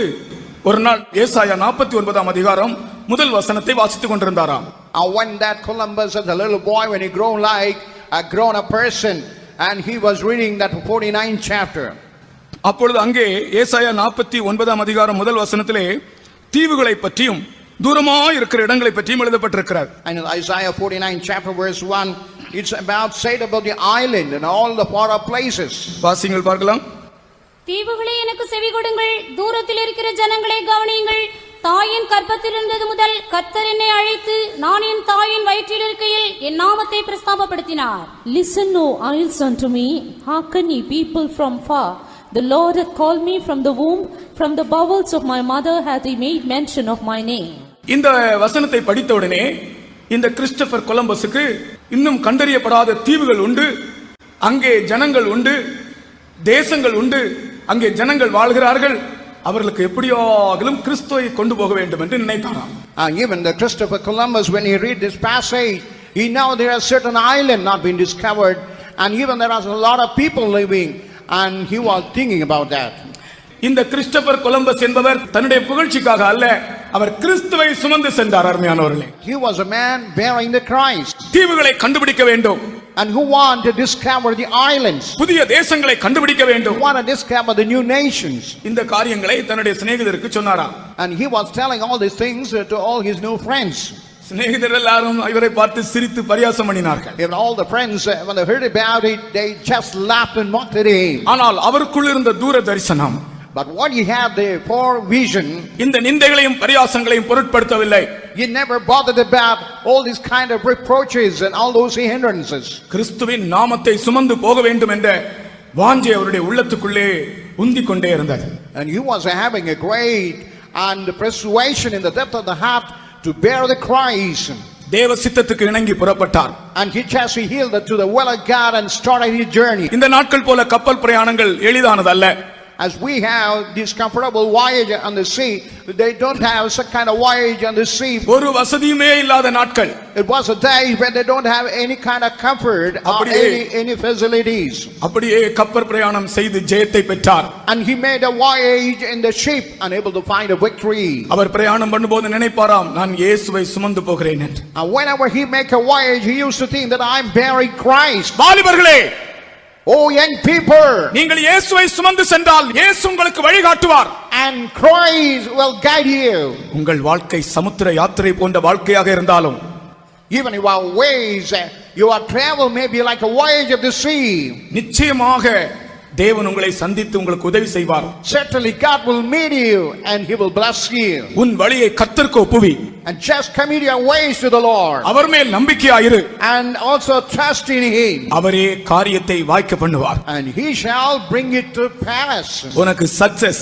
ஒரு நாள் ஏசாயா 49ஆம் அதிகாரம் முதல் வசனத்தை வாசித்துக் கொண்டிருந்தாராம். And when that Columbus as a little boy, when he grown like a grown up person, and he was reading that 49th chapter. அப்பொழுது அங்கே ஏசாயா 49ஆம் அதிகாரம் முதல் வசனத்திலே தீவுகளை பற்றியும் தூரமாய் இருக்கிற இடங்களை பற்றியும் எழுதப்பட்டிருக்கிறது. And in Isaiah 49 chapter verse 1, it's about said about the island and all the far off places. வாசிங்கள் பார்க்கலாம். தீவுகளே எனக்கு செவி கொடுங்கள், தூரத்தில் இருக்கிற ஜனங்களை கவனியுங்கள். தாயின் கர்ப்பத்தில் இருந்தது முதல் கர்த்தர் என்னை அழைத்து நான் என் தாயின் வயிற்றில் இருக்கையில் என் நாமத்தை பிரஸ்தாபப்படுத்தினார். Listen, O isles, unto me, hearken ye people from far. The Lord hath called me from the womb, from the bowels of my mother hath he made mention of my name. இந்த வசனத்தை படித்தவுடனே இந்த Christopher கொலம்பஸுக்கு இன்னும் கண்டறியப்படாத தீவுகள் உண்டு, அங்கே ஜனங்கள் உண்டு, தேசங்கள் உண்டு, அங்கே ஜனங்கள் வாழ்கிறார்கள், அவர்களுக்கு எப்படியாகிலும் கிறிஸ்துவை கொண்டு போக வேண்டும் என்று நினைத்தாராம். Even the Christopher Columbus, when he read this passage, he know there are certain island not been discovered, and even there are a lot of people living, and he was thinking about that. இந்த Christopher Columbus என்பவர் தன்னுடைய புகழ்ச்சிக்காக அல்ல, அவர் கிறிஸ்துவை சுமந்து சென்றார். அருமையானவர்களே, He was a man bearing the Christ, தீவுகளை கண்டுபிடிக்க வேண்டும், and who want to discover the islands, புதிய தேசங்களை கண்டுபிடிக்க வேண்டும், who want to discover the new nations. இந்த காரியங்களை தன்னுடைய சிநேகிதருக்கு சொன்னாராம். And he was telling all these things to all his new friends. சிநேகிதர் எல்லாரும் இவரை பார்த்து சிரித்து பரியாசம் பண்ணினார்கள். Even all the friends, when they heard about it, they just laughed and mocked at him. ஆனால் அவருக்குள் இருந்த தூர தரிசனம், But what he had there for vision, இந்த நிந்தைகளையும் பரியாசங்களையும் பொருட்படுத்தவில்லை. he never bothered about all these kind of reproaches and all those hindrances. கிறிஸ்துவின் நாமத்தை சுமந்து போக வேண்டும் என்ற வாஞ்சை அவருடைய உள்ளத்துக்குள்ளே உந்திக் கொண்டே இருந்தது. And he was having a great and persuasion in the depth of the heart to bear the Christ. தேவ சித்தத்துக்கு இணங்கி புறப்பட்டார். And he just yielded to the will of God and started his journey. இந்த நாட்கள் போல கப்பல் பிரயாணங்கள் எளிதானதல்ல. As we have this comfortable voyage on the sea, they don't have such kind of voyage on the sea. ஒரு வசதியுமே இல்லாத நாட்கள். It was a day when they don't have any kind of comfort or any facilities. அப்படியே கப்பல் பிரயாணம் செய்து ஜெயத்தை பெற்றார். And he made a voyage in the ship, unable to find a victory. அவர் பிரயாணம் பண்ணும்போது நினைப்பாராம், நான் இயேசுவை சுமந்து போகிறேன் என்று. And whenever he make a voyage, he used to think that I'm bearing Christ. வாலிபர்களே, Oh young people, நீங்கள் இயேசுவை சுமந்து சென்றால் இயேசு உங்களுக்கு வழிகாட்டுவார். and Christ will guide you. உங்கள் வாழ்க்கை சமுத்திர யாத்திரை போன்ற வாழ்க்கையாக இருந்தாலும், Even your ways, your travel may be like a voyage of the sea. நிச்சயமாக தேவன் உங்களை சந்தித்து உங்களுக்கு உதவி செய்வார். Certainly God will meet you and he will bless you. உன் வழியை கர்த்தருக்கு ஒப்புவி, And just commit your ways to the Lord. அவர் மேல் நம்பிக்கையாயிரு, And also trust in him. அவரே காரியத்தை வாய்க்க பண்ணுவார். And he shall bring it to pass. உனக்கு success.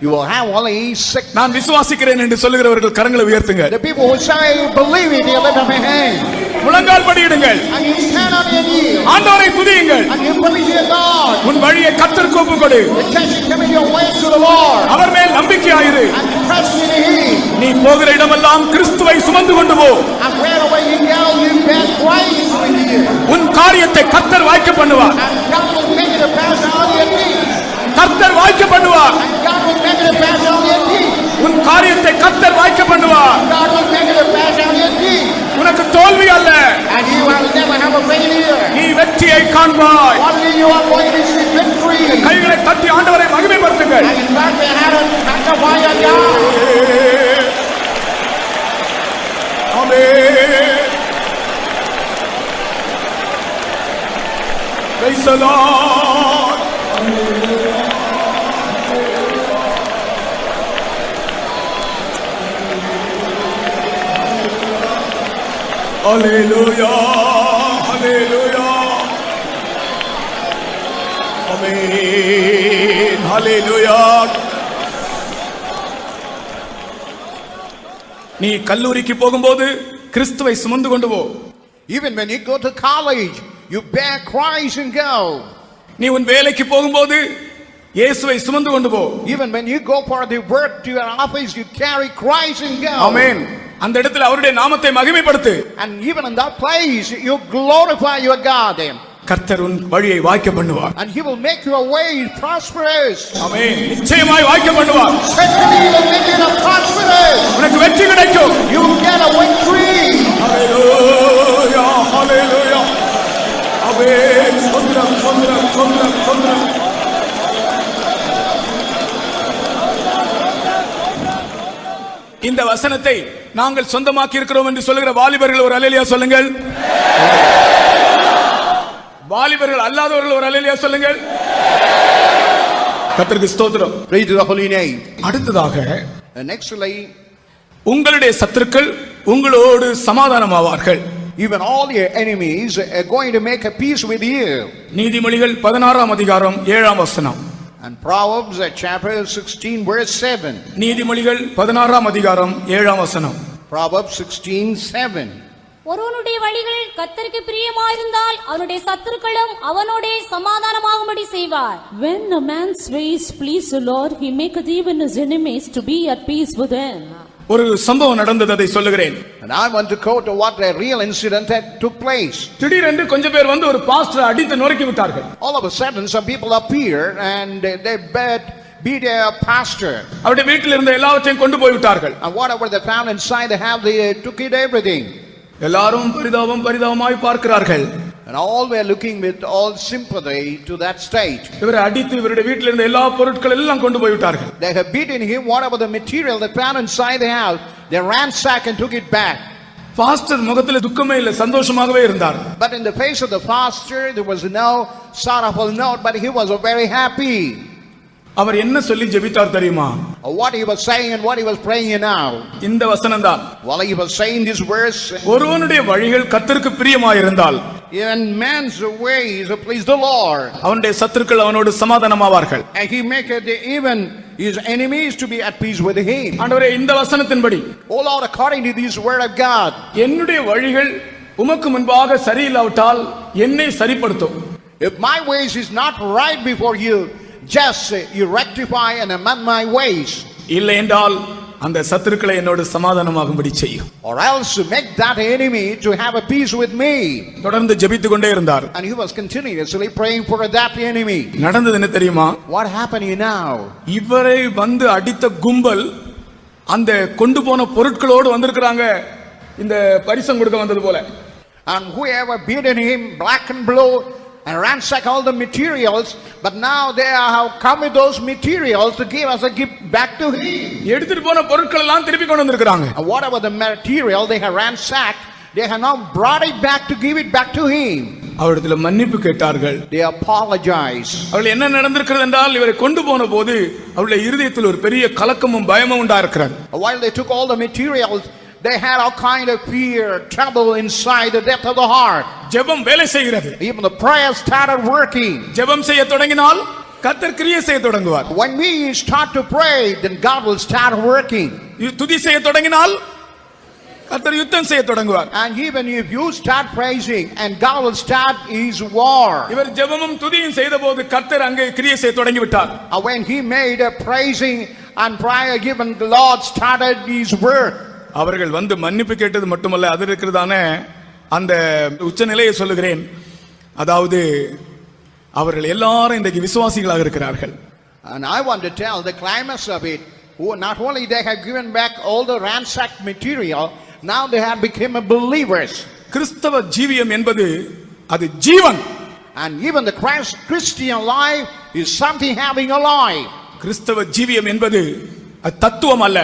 You will have only success. நான் விசுவாசிக்கிறேன் என்று சொல்லுகிறவர்கள் கரங்களை உயர்த்துங்க. The people who say believe it, you lift up your hand. முழங்கால் படியிடுங்கள், and you stand on your knees, ஆண்டவரை துதியுங்கள், and you praise your God. உன் வழியை கர்த்தருக்கு ஒப்புக்கொடு, You tell you commit your way to the Lord, அவர் மேல் நம்பிக்கையாயிரு. and trust in Him. நீ போகிற இடமெல்லாம் கிறிஸ்துவை சுமந்து கொண்டு போ. And wherever you go, you bear Christ with you. உன் காரியத்தை கர்த்தர் வாய்க்க பண்ணுவார். And God will make it a pass on your knees. கர்த்தர் வாய்க்க பண்ணுவார். And God will make it a pass on your knees. உன் காரியத்தை கர்த்தர் வாய்க்க பண்ணுவார். God will make it a pass on your knees. உனக்கு தோல்வி அல்ல, And you will never have a failure. நீ வெற்றியை காண்பாய். Only you are going to see victory. கைகளை தட்டி ஆண்டவரை மகிமைப்படுத்துங்கள். And in fact, they had a sanctify your God. Amen. Praise the Lord. Hallelujah, hallelujah. Amen, hallelujah. நீ கல்லூரிக்கு போகும்போது கிறிஸ்துவை சுமந்து கொண்டு போ. Even when you go to college, you bear Christ and go. நீ உன் வேலைக்கு போகும்போது இயேசுவை சுமந்து கொண்டு போ. Even when you go for the work to your office, you carry Christ and go. ஆமென். அந்த இடத்துல அவருடைய நாமத்தை மகிமைப்படுத்து. And even in that place, you glorify your God. கர்த்தர் உன் வழியை வாய்க்க பண்ணுவார். And He will make your way prosperous. ஆமென். நிச்சயமாய் வாய்க்க பண்ணுவார். Certainly He will make it a prosperous. உனக்கு வெற்றி கிடைக்கும். You will get a victory. ஹalleluya, ஹalleluya. ஆமென். ஸ்தோத்திரம், ஸ்தோத்திரம், ஸ்தோத்திரம், ஸ்தோத்திரம். இந்த வசனத்தை நாங்கள் சொந்தமாக்கி இருக்கிறோம் என்று சொல்லுகிற வாலிபர்கள் ஒரு அல்லேலூயா சொல்லுங்கள். வாலிபர்கள் அல்லாதவர்கள் ஒரு அல்லேலூயா சொல்லுங்கள். கர்த்தருக்கு ஸ்தோத்திரம். Praise to the holy name. அடுத்ததாக And nextly, உங்களுடைய சத்துருக்கள் உங்களோடு சமாதானமாவார்கள். even all your enemies are going to make a peace with you. நீதிமொழிகள் 16ஆம் அதிகாரம் 7ஆம் வசனம். And Proverbs chapter 16 verse 7. நீதிமொழிகள் 16ஆம் அதிகாரம் 7ஆம் வசனம். Proverbs 16:7. ஒருவனுடைய வழிகள் கர்த்தருக்கு பிரியமாயிருந்தால் அவனுடைய சத்துருக்களும் அவனோடே சமாதானமாகும்படி செய்வார். When a man's ways please the Lord, he maketh even his enemies to be at peace with him. ஒரு சம்பவம் நடந்தது, அதை சொல்லுகிறேன். And I want to quote what a real incident that took place. திடீரென்று கொஞ்சம் பேர் வந்து ஒரு பாஸ்டரை அடித்து நொறுக்கி விட்டார்கள். All of a sudden some people appear and they beat their pastor. அவருடைய வீட்டில் இருந்த எல்லாவற்றையும் கொண்டு போய் விட்டார்கள். And whatever they found inside the house, they took it everything. எல்லாரும் பரிதாபமாய் பார்க்கிறார்கள். And all were looking with all sympathy to that state. இவரை அடித்து இவருடைய வீட்டில் இருந்த எல்லா பொருட்கள் எல்லாம் கொண்டு போய் விட்டார்கள். They have beaten him, whatever the material they found inside the house, they ransacked and took it back. Pastor முகத்தில் துக்கமே இல்லை, சந்தோஷமாகவே இருந்தார். But in the face of the pastor, there was no sorrowful note, but he was very happy. அவர் என்ன சொல்லி ஜெபித்தார் தெரியுமா? What he was saying and what he was praying now. இந்த வசனம்தான். While he was saying this verse, ஒருவனுடைய வழிகள் கர்த்தருக்கு பிரியமாயிருந்தால் in man's ways please the Lord, அவனுடைய சத்துருக்கள் அவனோடு சமாதானமாவார்கள். and he maketh even his enemies to be at peace with him. ஆண்டவரே, இந்த வசனத்தின்படி, O Lord, according to this word of God, என்னுடைய வழிகள் உமக்கு முன்பாக சரியில்லாவிட்டால் என்னை சரிப்படுத்தும். if my ways is not right before you, just you rectify and amend my ways. இல்லை என்றால் அந்த சத்துருக்களை என்னோடு சமாதானமாகும்படி செய்யும். Or else make that enemy to have a peace with me. தொடர்ந்து ஜெபித்துக் கொண்டே இருந்தார். And he was continuously praying for that enemy. நடந்தது என்ன தெரியுமா? What happened now? இவரை வந்து அடித்த கும்பல் அந்த கொண்டு போன பொருட்களோடு வந்திருக்கிறாங்க, இந்த பரிசம் கொடுக்க வந்தது போல. And whoever beaten him black and blue and ransack all the materials, but now they have come with those materials to give us a gift back to him. எடுத்துட்டு போன பொருட்கள் எல்லாம் திருப்பி கொண்டு வந்திருக்காங்க. And whatever the material they have ransacked, they have now brought it back to give it back to him. அவரிடத்தில் மன்னிப்பு கேட்டார்கள். They apologize. அவர்கள் என்ன நடந்திருக்கிறது என்றால், இவரை கொண்டு போன போது அவருடைய இருதயத்தில் ஒரு பெரிய கலக்கமும் பயமும் உண்டாயிருக்கிறது. While they took all the materials, they had all kind of fear, trouble inside the depth of the heart. ஜெபம் வேலை செய்கிறது. Even the prayer started working. ஜெபம் செய்ய தொடங்கினால் கர்த்தர் கிரியை செய்ய தொடங்குவார். When we start to pray, then God will start working. துதி செய்ய தொடங்கினால் கர்த்தர் யுத்தம் செய்ய தொடங்குவார். And even if you start praising, and God will start his war. இவர் ஜெபமும் துதியும் செய்தபோது கர்த்தர் அங்கே கிரியை செய்ய தொடங்கி விட்டார். When he made a praising and prayer given, the Lord started his work. அவர்கள் வந்து மன்னிப்பு கேட்டது மட்டுமல்ல, அது இருக்கிறதான அந்த உச்சநிலையை சொல்லுகிறேன். அதாவது அவர்கள் எல்லாரும் இன்றைக்கு விசுவாசிகளாக இருக்கிறார்கள். And I want to tell the climax of it, who not only they have given back all the ransacked material, now they have become believers. கிறிஸ்தவ ஜீவியம் என்பது அது ஜீவன். And even the Christian life is something having a life. கிறிஸ்தவ ஜீவியம் என்பது அது தத்துவம் அல்ல.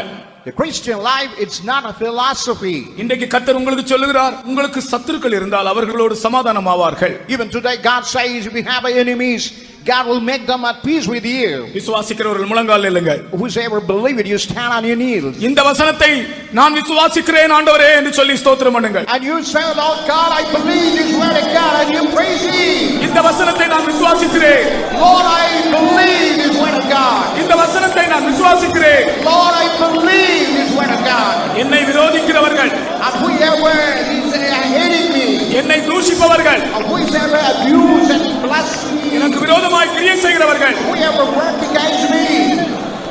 The Christian life, it's not a philosophy. இன்றைக்கு கர்த்தர் உங்களுக்கு சொல்லுகிறார், உங்களுக்கு சத்துருக்கள் இருந்தால் அவர்களோடு சமாதானம் ஆவார்கள். Even today God says, if we have enemies, God will make them at peace with you. விசுவாசிக்கிறவர்கள் முழங்கால் இல்லைங்க. Whosoever believe it, you stand on your knees. இந்த வசனத்தை நான் விசுவாசிக்கிறேன் ஆண்டவரே என்று சொல்லி ஸ்தோத்திரம் பண்ணுங்கள். And you say, Lord God, I believe this word of God, and you praise Him. இந்த வசனத்தை நான் விசுவாசிக்கிறேன். Lord, I believe this word of God. இந்த வசனத்தை நான் விசுவாசிக்கிறேன். Lord, I believe this word of God. என்னை விரோதிக்கிறவர்கள், And whoever is hating me, என்னை தூஷிப்பவர்கள், and whoever abuse and blaspheme, எனக்கு விரோதமாய் கிரியை செய்கிறவர்கள், whoever work against me,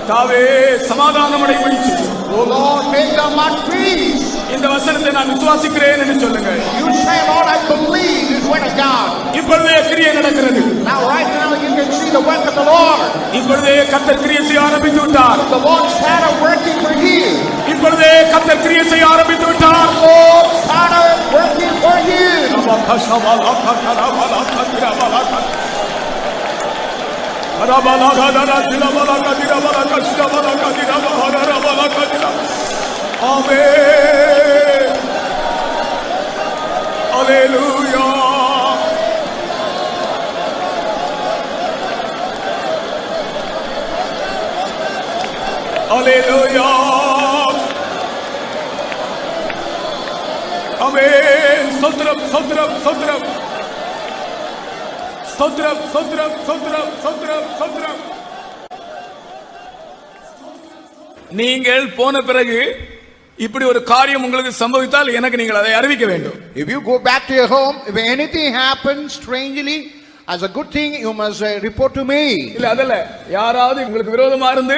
தாவே சமாதானம் அடையும்படி oh Lord, make them at peace. இந்த வசனத்தை நான் விசுவாசிக்கிறேன் என்று சொல்லுங்கள். You say, Lord, I believe this word of God. இப்பொழுதே கிரியை நடக்கிறது. Now, right now, you can see the work of the Lord. இப்பொழுதே கர்த்தர் கிரியை செய்ய ஆரம்பித்து விட்டார். The Lord started working for you. இப்பொழுதே கர்த்தர் கிரியை செய்ய ஆரம்பித்து விட்டார். The Lord started working for you. Amen. Hallelujah. Hallelujah. Amen. Sotram, sotram, sotram. Sotram, sotram, sotram, sotram, sotram. நீங்கள் போன பிறகு இப்படி ஒரு காரியம் உங்களுக்கு சம்பவித்தால் எனக்கு நீங்கள் அதை அறிவிக்க வேண்டும். If you go back to your home, if anything happens strangely, as a good thing, you must report to me. இல்ல அதல்ல, யாராவது உங்களுக்கு விரோதமா இருந்து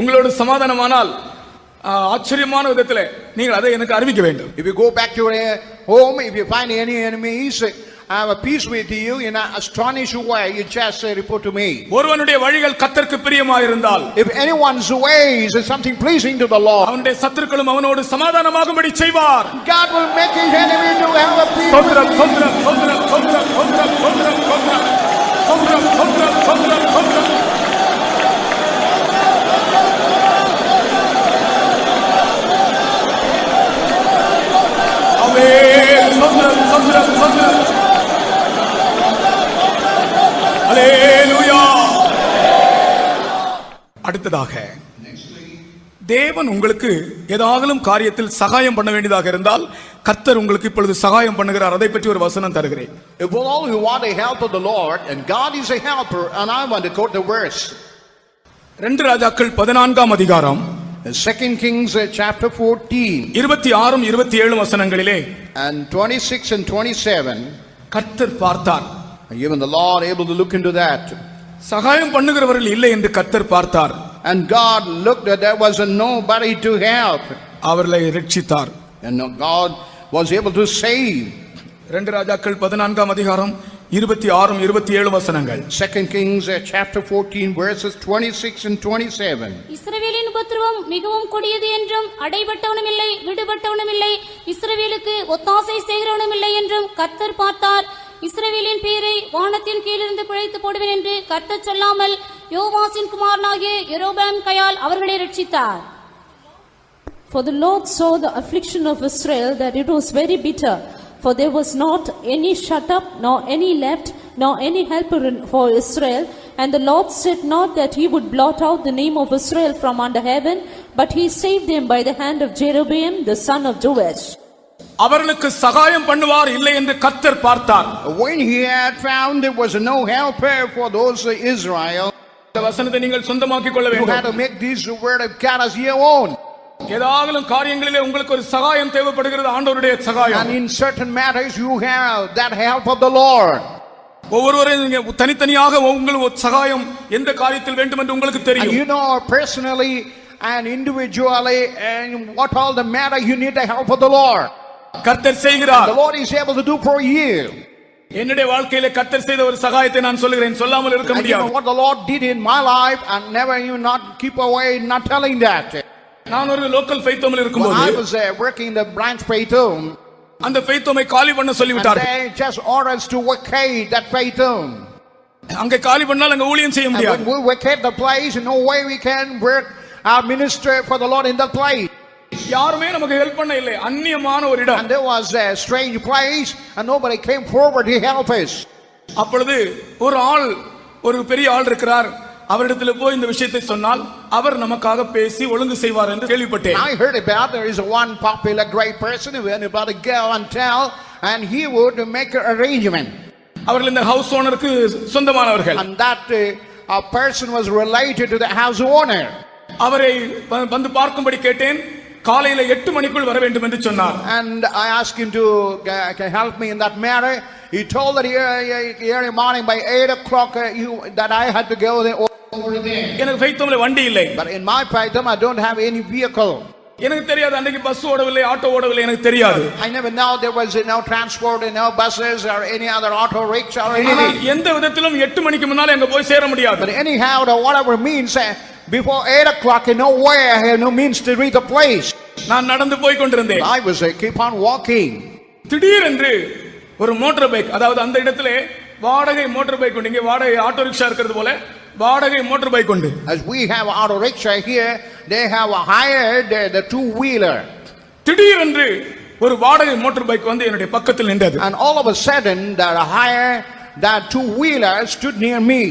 உங்களோட சமாதானமானால் ஆச்சரியமான விதத்தில் நீங்கள் அதை எனக்கு அறிவிக்க வேண்டும். If you go back to your home, if you find any enemies, I have a peace with you in an astonishing way, you just report to me. ஒருவனுடைய வழிகள் கர்த்தருக்கு பிரியமாயிருந்தால், If anyone's ways is something pleasing to the Lord, அவனுடைய சத்துருக்களும் அவனோடு சமாதானமாகும்படி செய்வார். God will make his enemy to have a peace. சோத்ரம் சோத்ரம் சோத்ரம் சோத்ரம் சோத்ரம் சோத்ரம் சோத்ரம் சோத்ரம் சோத்ரம் சோத்ரம் சோத்ரம். ஆமென். சோத்ரம் சோத்ரம் சோத்ரம். ஹல்லேலூயா. அடுத்ததாக தேவன் உங்களுக்கு ஏதாகலும் காரியத்தில் சகாயம் பண்ண வேண்டியதாக இருந்தால் கர்த்தர் உங்களுக்கு இப்பொழுது சகாயம் பண்ணுகிறார். அதை பற்றி ஒரு வசனம் தருகிறேன். If all who want the help of the Lord, and God is a helper, and I want to quote the verse. 2 ராஜாக்கள் 14ஆம் அதிகாரம் 2 Kings chapter 14 26 27 வசனங்களிலே and 26 and 27. கர்த்தர் பார்த்தார். Even the Lord able to look into that. சகாயம் பண்ணுகிறவர்கள் இல்லை என்று கர்த்தர் பார்த்தார். And God looked that there was nobody to help. அவர்களை ரட்சித்தார். And God was able to save. 2 ராஜாக்கள் 14ஆம் அதிகாரம் 26 27 வசனங்கள். 2 Kings chapter 14 verses 26 and 27. இஸ்ரவேலின் உபத்திரவம் மிகவும் கொடியது என்றும் அடைபட்டவனும் இல்லை விடுபட்டவனும் இல்லை இஸ்ரவேலுக்கு ஒத்தாசை செய்கிறவனும் இல்லை என்றும் கர்த்தர் பார்த்தார். இஸ்ரவேலின் பேரை வானத்தின் கீழிருந்து குழைத்து போடுவேன் என்று கர்த்தர் சொல்லாமல் யோவாசின் குமாரனாகிய யெரொபெயாம் கையால் அவர்களை ரட்சித்தார். For the Lord saw the affliction of Israel, that it was very bitter. For there was not any shut up, nor any left, nor any helper for Israel. And the Lord said not that he would blot out the name of Israel from under heaven, but he saved them by the hand of Jeroboam the son of Joash. அவர்களுக்கு சகாயம் பண்ணுவார் இல்லை என்று கர்த்தர் பார்த்தார். When he had found there was no helper for those Israel, இந்த வசனத்தை நீங்கள் சொந்தமாக்கிக் கொள்ள you had வேண்டும். to make this word of God as your own. ஏதாகலும் காரியங்களிலே உங்களுக்கு ஒரு சகாயம் தேவைப்படுகிறது, ஆண்டவருடைய சகாயம். And in certain matters you have that help of the Lord. ஒவ்வொருவரையும் நீங்க தனித்தனியாக உங்களுக்கு சகாயம் எந்த காரியத்தில் வேண்டும் என்று உங்களுக்கு And தெரியும். you know personally and individually and what all the matter you need the help of the Lord. கர்த்தர் செய்கிறார். The Lord is able to do for you. என்னுடைய வாழ்க்கையிலே கர்த்தர் செய்த ஒரு சகாயத்தை நான் சொல்லுகிறேன், சொல்லாமல் இருக்க And you know முடியாது. what the Lord did in my life and never you not keep away not telling that. நான் ஒரு லோக்கல் ஃபெய்த்தோமில் When I இருக்கும்போது was working in the branch faith home, அந்த ஃபெய்த்தோமை காலி பண்ண and சொல்லிவிட்டார்கள். they just ordered us to vacate that faith home. அங்க காலி பண்ணால் அங்க ஊழியம் செய்ய And முடியாது. when we vacate the place, no way we can work our ministry for the Lord in that place. யாருமே நமக்கு ஹெல்ப் பண்ண இல்லை, அந்நியமான ஒரு இடம். And there was a strange place and nobody came forward to help us. அப்பொழுது ஒரு ஆள், ஒரு பெரிய ஆள் இருக்கிறார், அவரிடத்தில் போய் இந்த விஷயத்தை சொன்னால் அவர் நமக்காக பேசி ஒழுங்கு செய்வார் என்று கேள்விப்பட்டேன். I heard about there is one popular great person who anybody go and tell and he would make an arrangement. அவர்கள் இந்த ஹவுஸ் ஓனருக்கு சொந்தமானவர்கள். And that a person was related to the house owner. அவரை வந்து பார்க்கும்படி கேட்டேன். காலையில 8 மணிக்குள் வர வேண்டும் என்று சொன்னார். And I asked him to help me in that matter. He told that early morning by 8 o'clock that I had to go there over there. எனக்கு ஃபெய்த்தோம்ல வண்டி இல்லை. But in my faith I don't have any vehicle. எனக்கு தெரியாது, அன்னைக்கு bus ஓடவில்லை, auto ஓடவில்லை, எனக்கு தெரியாது. I never know there was no transport, no buses or any other auto rickshaw or anything. எந்த விதத்திலும் 8 மணிக்கு முன்னால அங்க போய் சேர முடியாது. But anyhow, whatever means, before 8 o'clock, in no way I had no means to reach the place. நான் நடந்து போய் கொண்டிருந்தேன். I was keep on walking. திடீரென்று ஒரு மோட்டார் பைக், அதாவது அந்த இடத்திலே வாடகை மோட்டார் பைக் உண்டு. இங்கே வாடகை ஆட்டோ ரிக்ஷா இருக்கிறது போல வாடகை மோட்டார் பைக் உண்டு. As we have auto rickshaw here, they have hired the two-wheeler. திடீரென்று ஒரு வாடகை மோட்டார் பைக் வந்து என்னுடைய பக்கத்தில் நின்றது. And all of a sudden, that two-wheeler stood near me.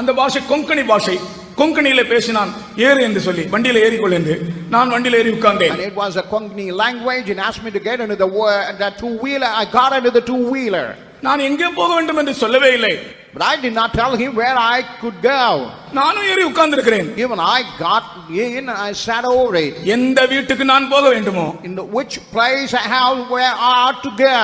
அந்த பாஷை கொங்கணி பாஷை. கொங்கணியில பேசினான், ஏறு என்று சொல்லி வண்டியில ஏறிக்கொள் என்று. நான் வண்டியில ஏறி உட்கார்ந்தேன். And it was a Konkani language and asked me to get into the two-wheeler. I got into the two-wheeler. நான் எங்கே போக வேண்டும் என்று சொல்லவே இல்லை. But I did not tell him where I could go. நானும் ஏறி உட்கார்ந்திருக்கிறேன். Even I got in, I sat over it. எந்த வீட்டுக்கு நான் போக வேண்டுமோ, In which place, how, where I ought to go.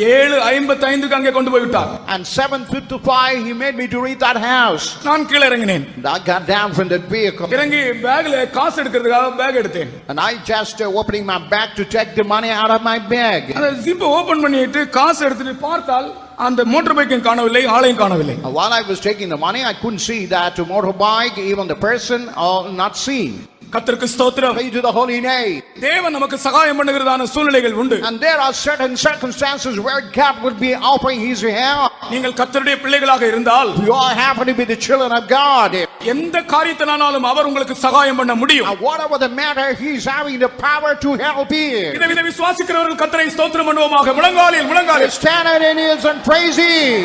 7:55க்கு அங்கே கொண்டு போய் விட்டார். And 7:55, he made me to reach that house. நான் கீழே இறங்கினேன். And I got down from that vehicle. இறங்கி பேக்ல காசு எடுக்கிறதுக்காக பேக் எடுத்தேன். And I just opening my bag to take the money out of my bag. அந்த ஜிப்பை ஓபன் பண்ணிட்டு காசு எடுத்துட்டு பார்த்தால் அந்த மோட்டார் பைக்கையும் காணவில்லை, ஆளையும் காணவில்லை. While I was taking the money, I couldn't see that motorbike, even the person, or not seen. கர்த்தருக்கு ஸ்தோத்திரம். Praise to the holy name. தேவன் நமக்கு சகாயம் பண்ணுகிறதான சூழ்நிலைகள் உண்டு. And there are certain circumstances where God will be offering His help. நீங்கள் கர்த்தருடைய பிள்ளைகளாக இருந்தால், You all happen to be the children of God. எந்த காரியத்தினாலும் அவர் உங்களுக்கு சகாயம் பண்ண முடியும். And whatever the matter, He is having the power to help you. இதை விசுவாசிக்கிறவர்கள் கர்த்தரை ஸ்தோத்திரம் பண்ணுவோமாக. முழங்காலில் Stand on your knees and praise Him.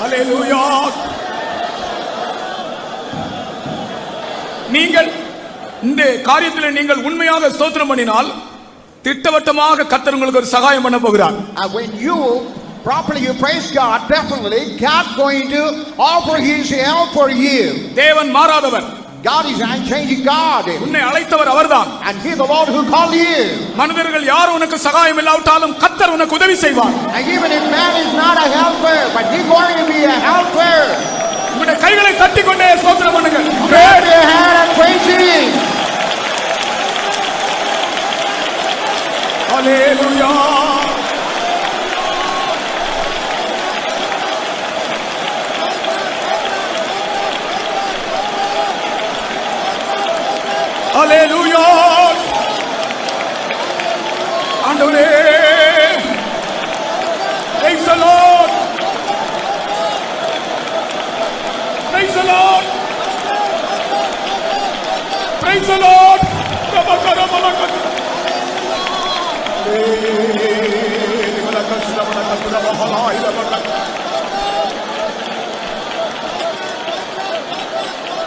அல்லேலூயா. நீங்கள் இந்த காரியத்தில் நீங்கள் உண்மையாக ஸ்தோத்திரம் பண்ணினால் திட்டவட்டமாக கர்த்தர் உங்களுக்கு ஒரு சகாயம் பண்ண போகிறார். And when you properly you praise God, definitely God going to offer His help for you. தேவன் மாறாதவர். God is unchanging God. உன்னை அழைத்தவர் அவர்தான். And He the Lord who called you. மனிதர்கள் யாரும் உனக்கு சகாயம் இல்லாவிட்டாலும் கர்த்தர் உனக்கு உதவி செய்வார். And even if man is not a helper, but He's going to be a helper. உங்களுடைய கைகளை தட்டிக்கொண்டே ஸ்தோத்திரம் பண்ணுங்க. Clap your hand and praise Him. அல்லேலூயா. அல்லேலூயா. ஆண்டவரே, praise the Lord. Praise the Lord. Praise the Lord.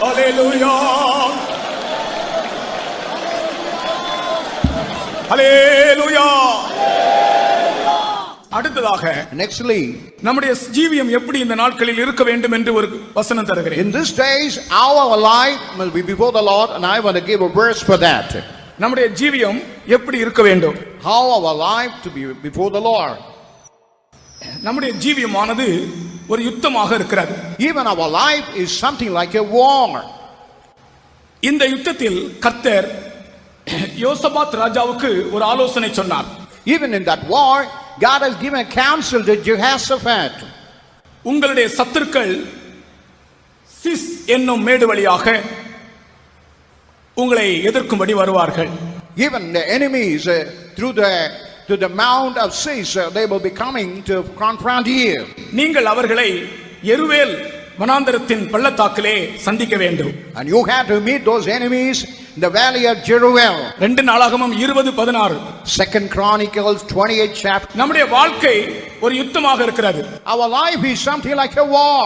Hallelujah. Hallelujah. அடுத்ததாக Nextly, நம்முடைய ஜீவியம் எப்படி இந்த நாட்களில் இருக்க வேண்டும் என்று ஒரு வசனம் தருகிறேன். in these days, our life must be before the Lord, and I want to give a verse for that. நம்முடைய ஜீவியம் எப்படி இருக்க வேண்டும்? How our life to be before the Lord. நம்முடைய ஜீவியமானது ஒரு யுத்தமாக இருக்கிறது. Even our life is something like a war. இந்த யுத்தத்தில் கர்த்தர் யோசபாத் ராஜாவுக்கு ஒரு ஆலோசனை சொன்னார். Even in that war, God has given counsel to Jehoshaphat. உங்களுடைய சத்துருக்கள் சிஸ் என்னும் மேடு வழியாக உங்களை எதிர்க்கும்படி வருவார்கள். Even the enemies through the mount of Cis, they will be coming to confront you. நீங்கள் அவர்களை எருவேல் வனாந்தரத்தின் பள்ளத்தாக்கிலே சந்திக்க வேண்டும். And you have to meet those enemies in the valley of Jeruel. 2 நாளாகமம் 20:16. 2 Chronicles 28 chapter. நம்முடைய வாழ்க்கை ஒரு யுத்தமாக இருக்கிறது. Our life is something like a war.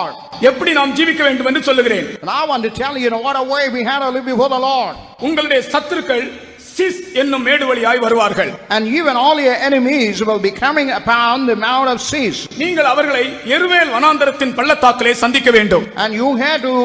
எப்படி நாம் ஜீவிக்க வேண்டும் என்று சொல்லுகிறேன். And I want to tell you in what a way we have to live before the Lord. உங்களுடைய சத்துருக்கள் சிஸ் என்னும் மேடு வழியாய் வருவார்கள். And even all your enemies will be coming upon the mount of Cis. நீங்கள் அவர்களை எருவேல் வனாந்தரத்தின் பள்ளத்தாக்கிலே சந்திக்க வேண்டும். And you have to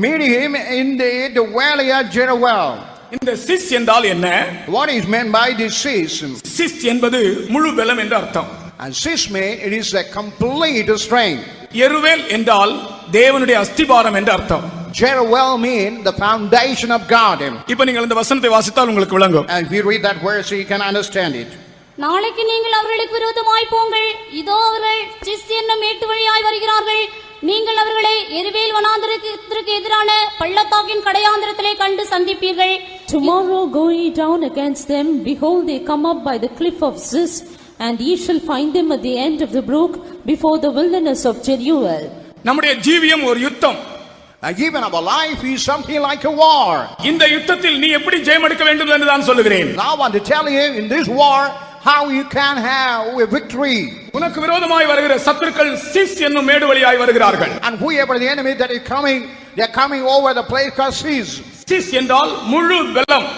meet him in the valley of Jeruel. இந்த சிஸ் என்றால் என்ன? What is meant by this Cis? Sis என்பது முழு பலம் என்று அர்த்தம். And Cis means it is a complete strength. எருவேல் என்றால் தேவனுடைய அஸ்திபாரம் என்று அர்த்தம். Jeruel means the foundation of God. இப்ப நீங்கள் இந்த வசனத்தை வாசித்தால் உங்களுக்கு விளங்கும். And if you read that verse, you can understand it. நாளைக்கு நீங்கள் அவர்களுக்கு விரோதமாய் போங்கள், இதோ அவர்கள் சிஸ் என்னும் மேட்டு வழியாய் வருகிறார்கள். நீங்கள் அவர்களை எருவேல் வனாந்தரத்திற்கு எதிரான பள்ளத்தாக்கின் கடையாந்திரத்திலே கண்டு சந்திப்பீர்கள். Tomorrow go ye down against them, behold they come up by the cliff of Ziz, and ye shall find them at the end of the brook before the wilderness of Jeruel. நம்முடைய ஜீவியம் ஒரு யுத்தம். Even our life is something like a war. இந்த யுத்தத்தில் நீ எப்படி ஜெயம் எடுக்க வேண்டும் என்று நான் சொல்லுகிறேன். Now I want to tell you in this war how you can have a victory. உனக்கு விரோதமாய் வருகிற சத்துருக்கள் சிஸ் என்னும் மேடு வழியாய் வருகிறார்கள். And whoever the enemy that is coming, they are coming over the place called Cis. Sis என்றால் முழு பலம்.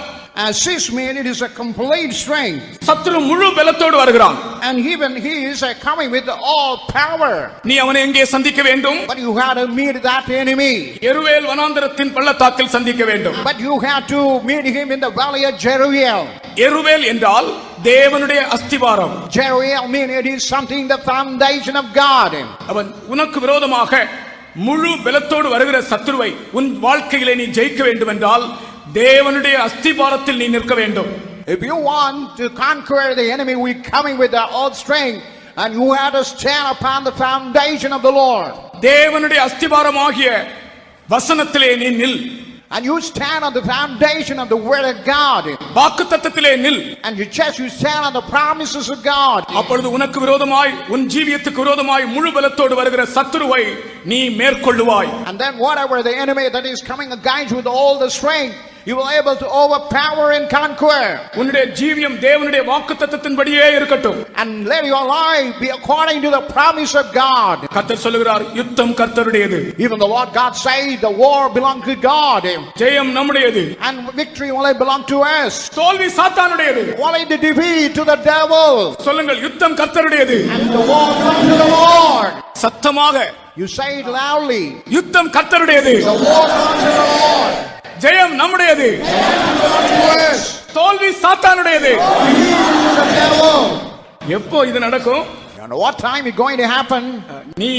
And Cis means it is a complete strength. சத்துரு முழு பலத்தோடு வருகிறான். And even he is coming with all power. நீ அவனை எங்கே சந்திக்க வேண்டும்? But you have to meet that enemy. எருவேல் வனாந்தரத்தின் பள்ளத்தாக்கில் சந்திக்க வேண்டும். But you have to meet him in the valley of Jeruel. எருவேல் என்றால் தேவனுடைய அஸ்திபாரம். Jeruel means it is something the foundation of God. அவன் உனக்கு விரோதமாக முழு பலத்தோடு வருகிற சத்துருவை உன் வாழ்க்கையிலே நீ ஜெயிக்க வேண்டும் என்றால் தேவனுடைய அஸ்திபாரத்தில் நீ நிற்க வேண்டும். If you want to conquer the enemy, we coming with our own strength, and you have to stand upon the foundation of the Lord. தேவனுடைய அஸ்திபாரமாகிய வசனத்திலே நீ நில். And you stand on the foundation of the word of God. வாக்குத்தத்தத்திலே நில். And you stand on the promises of God. அப்பொழுது உனக்கு விரோதமாய் உன் ஜீவியத்துக்கு விரோதமாய் முழு பலத்தோடு வருகிற சத்துருவை நீ மேற்கொள்ளுவாய். And then whatever the enemy that is coming against you with all the strength, you will able to overpower and conquer. உன்னுடைய ஜீவியம் தேவனுடைய வாக்குத்தத்தத்தின்படியே இருக்கட்டும். And let your life be according to the promise of God. கர்த்தர் சொல்லுகிறார் யுத்தம் கர்த்தருடையது. Even the Lord God says the war belongs to God. ஜெயம் நம்முடையது. And victory only belongs to us. தோல்வி சாத்தானுடையது. Only the defeat to the devil. சொல்லுங்கள் யுத்தம் கர்த்தருடையது. And the war belongs to the Lord. சத்தமாக You say it loudly. யுத்தம் கர்த்தருடையது. The war belongs to the Lord. ஜெயம் நம்முடையது. Belongs to us. தோல்வி சாத்தானுடையது. The devil. எப்போ இது நடக்கும்? And what time is going to happen? நீ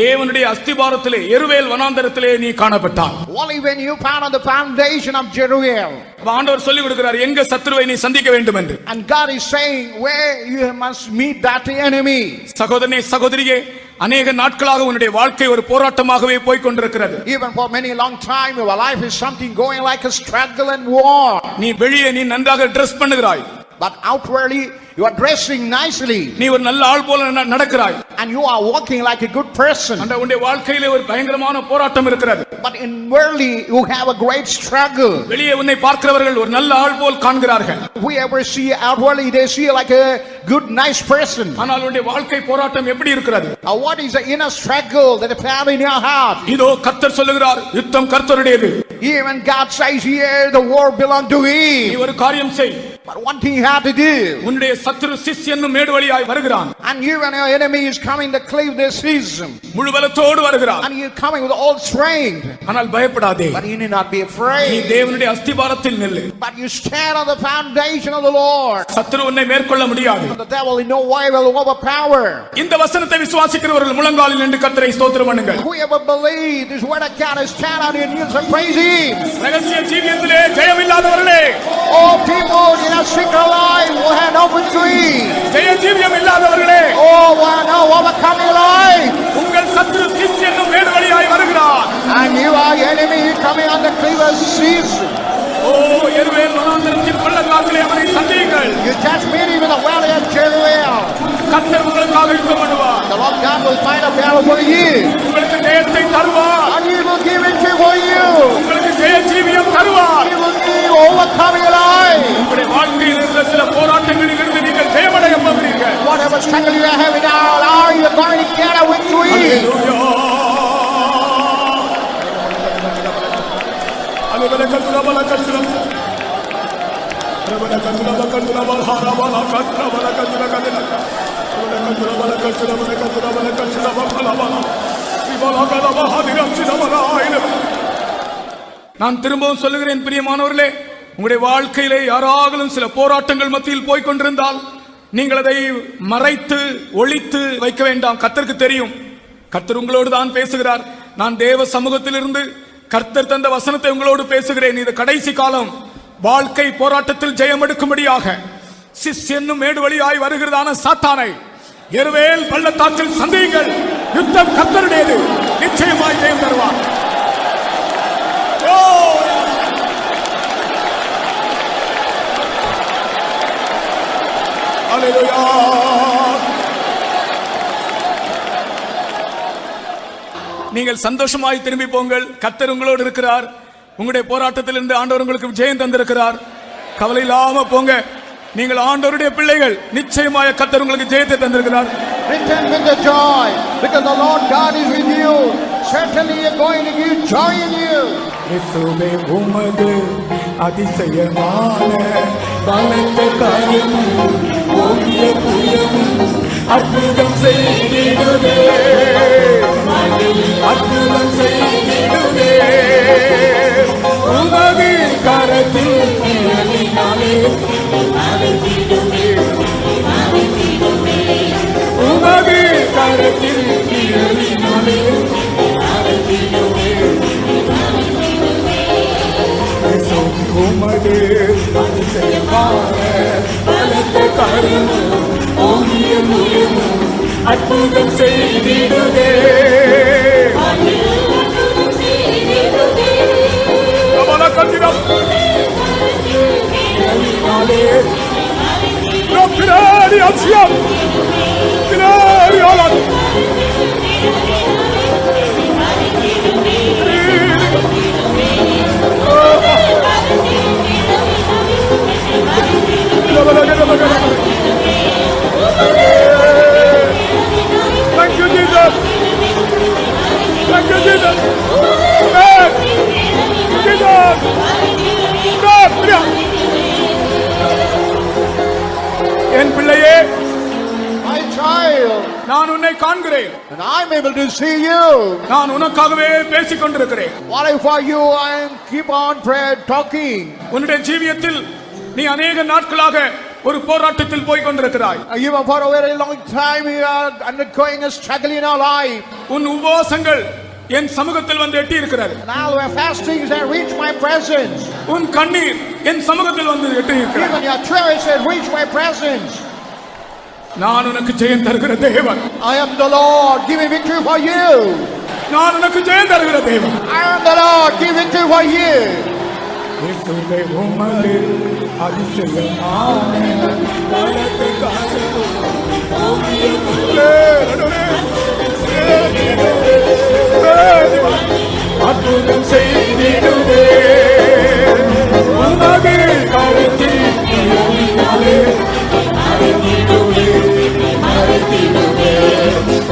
தேவனுடைய அஸ்திபாரத்திலே எருவேல் வனாந்தரத்திலே நீ காணப்பட்டாய். Only when you found on the foundation of Jeruel. ஆண்டவர் சொல்லி கொடுக்கிறார் எங்க சத்துருவை நீ சந்திக்க வேண்டும் என்று. And God is saying where you must meet that enemy. சகோதரனே சகோதரியே அநேக நாட்களாக உன்னுடைய வாழ்க்கை ஒரு போராட்டமாகவே போய் கொண்டிருக்கிறது. Even for many long time your life is something going like a struggle and war. நீ வெளியே நீ நன்றாக dress பண்ணுகிறாய். But outwardly you are dressing nicely. நீ ஒரு நல்ல ஆள் போல நடக்கிறாய். And you are walking like a good person. அந்த உன்னுடைய வாழ்க்கையிலே ஒரு பயங்கரமான போராட்டம் இருக்கிறது. But inwardly you have a great struggle. வெளியே உன்னை பார்க்கிறவர்கள் ஒரு நல்ல ஆள் போல் காண்கிறார்கள். Whoever see outwardly they see like a good nice person. ஆனால் உன்னுடைய வாழ்க்கை போராட்டம் எப்படி இருக்கிறது? What is the inner struggle that you have in your heart? இதோ கர்த்தர் சொல்லுகிறார் யுத்தம் கர்த்தருடையது. Even God says here the war belongs to நீ him. ஒரு காரியம் செய். But one thing you have to do, உன்னுடைய சத்துரு சிஸ் என்னும் மேடு வழியாய் வருகிறான். and you and your enemy is coming to cleave this season, முழு பலத்தோடு வருகிறான். and you're coming with all strength. ஆனால் பயப்படாதே. But you need not be நீ afraid. தேவனுடைய அஸ்திபாரத்தில் நில்லு. But you stand on the foundation of the Lord. சத்துரு உன்னை மேற்கொள்ள முடியாது. The devil in no way will overpower. இந்த வசனத்தை விசுவாசிக்கிறவர்கள் முழங்காலில் நின்று கர்த்தரை ஸ்தோத்திரம் பண்ணுங்கள். Whoever believes this word of God is stand on your knees and praise Him. ரகசிய ஜீவியத்திலே ஜெயமில்லாதவர்களே, All people in a secret life will have no victory. ஜெய ஜீவியம் இல்லாதவர்களே, Oh, will no overcoming life. உங்கள் சத்துரு சிஸ் என்னும் மேடு வழியாய் வருகிறார். And you are enemy coming on the cleaver season. ஓ எருவேல் வனாந்தரத்தின் பள்ளத்தாக்கிலே அவனை சந்தியுங்கள். You just meet him in the valley of Jeruel. கர்த்தர் உங்களுக்காக யுத்தம் பண்ணுவார். The Lord God will fight a battle for you. உங்களுக்கு ஜெயத்தை தருவார். And He will give it for you. உங்களுக்கு ஜெய ஜீவியம் தருவார். He will give you overcoming life. உங்களுடைய வாழ்க்கையில் இருக்கிற சில போராட்டங்களில் இருந்து நீங்கள் ஜெயமடைய போகிறீர்கள். Whatever struggle you are having now, you are going to get a victory. நான் திரும்பவும் சொல்லுகிறேன் பிரியமானவர்களே, உங்களுடைய வாழ்க்கையிலே யாராலும் சில போராட்டங்கள் மத்தியில் போய்க் கொண்டிருந்தால் நீங்கள் அதை மறைத்து ஒளித்து வைக்க வேண்டாம். கர்த்தருக்கு தெரியும். கர்த்தர் உங்களோடு தான் பேசுகிறார். நான் தேவ சமூகத்திலிருந்து கர்த்தர் தந்த வசனத்தை உங்களோடு பேசுகிறேன். இது கடைசி காலம். வாழ்க்கை போராட்டத்தில் ஜெயம் எடுக்கும்படியாக சிஸ் என்னும் மேடு வழியாய் வருகிறதான சாத்தானை எருவேல் பள்ளத்தாக்கில் சந்தியுங்கள். யுத்தம் கர்த்தருடையது. நிச்சயமாய் ஜெயம் தருவார். அல்லேலூயா. நீங்கள் சந்தோஷமாய் திரும்பி போங்கள். கர்த்தர் உங்களோடு இருக்கிறார். உங்களுடைய போராட்டத்தில் இருந்து ஆண்டவர் உங்களுக்கு ஜெயம் தந்திருக்கிறார். கவலை இல்லாம போங்க. நீங்கள் ஆண்டவருடைய பிள்ளைகள். நிச்சயமாய் கர்த்தர் உங்களுக்கு ஜெயத்தை தந்திருக்கிறார். Return with the joy, because the Lord God is with you. Certainly He is going to give joy in you. இயேசுவே உமது அதிசயமான பலத்த காரியமும் ஓங்கிய புயமும் அற்புதம் செய்திடுதே, அற்புதம் செய்திடுதே. உமது கரத்தில் நிழலினாலே உமது கரத்தில் நிழலினாலே உமது அதிசயமான பலத்த காரியமும் ஓங்கிய புயமும் அற்புதம் செய்திடுதே. Thank you, Jesus. Thank you, Jesus. Amen. Jesus. என் பிள்ளையே, My child, நான் உன்னை காண்கிறேன். and I'm able to see you. நான் உனக்காகவே பேசிக் கொண்டிருக்கிறேன். What if for you I am keep on prayer talking? உன்னுடைய ஜீவியத்தில் நீ அநேக நாட்களாக ஒரு போராட்டத்தில் போய் கொண்டிருக்கிறாய். Even for a very long time you are undergoing a struggle in our life. உன் உபவாசங்கள் என் சமூகத்தில் வந்து எட்டி இருக்கிறது. Now your fastings have reached my presence. உன் கண்ணீர் என் சமூகத்தில் வந்து எட்டி இருக்கிறது. Even your tears have reached my presence. நான் உனக்கு ஜெயம் தருகிற தேவன். I am the Lord, giving victory for you. நான் உனக்கு ஜெயம் தருகிற தேவன். I am the Lord, giving victory for you. இயேசுவே உமது அதிசயமான பலத்த காரியமும் ஓங்கிய அற்புதம் செய்திடுதே. உமது கரத்தில் நிழலினாலே மறைந்திடுவே, மறைந்திடுவே.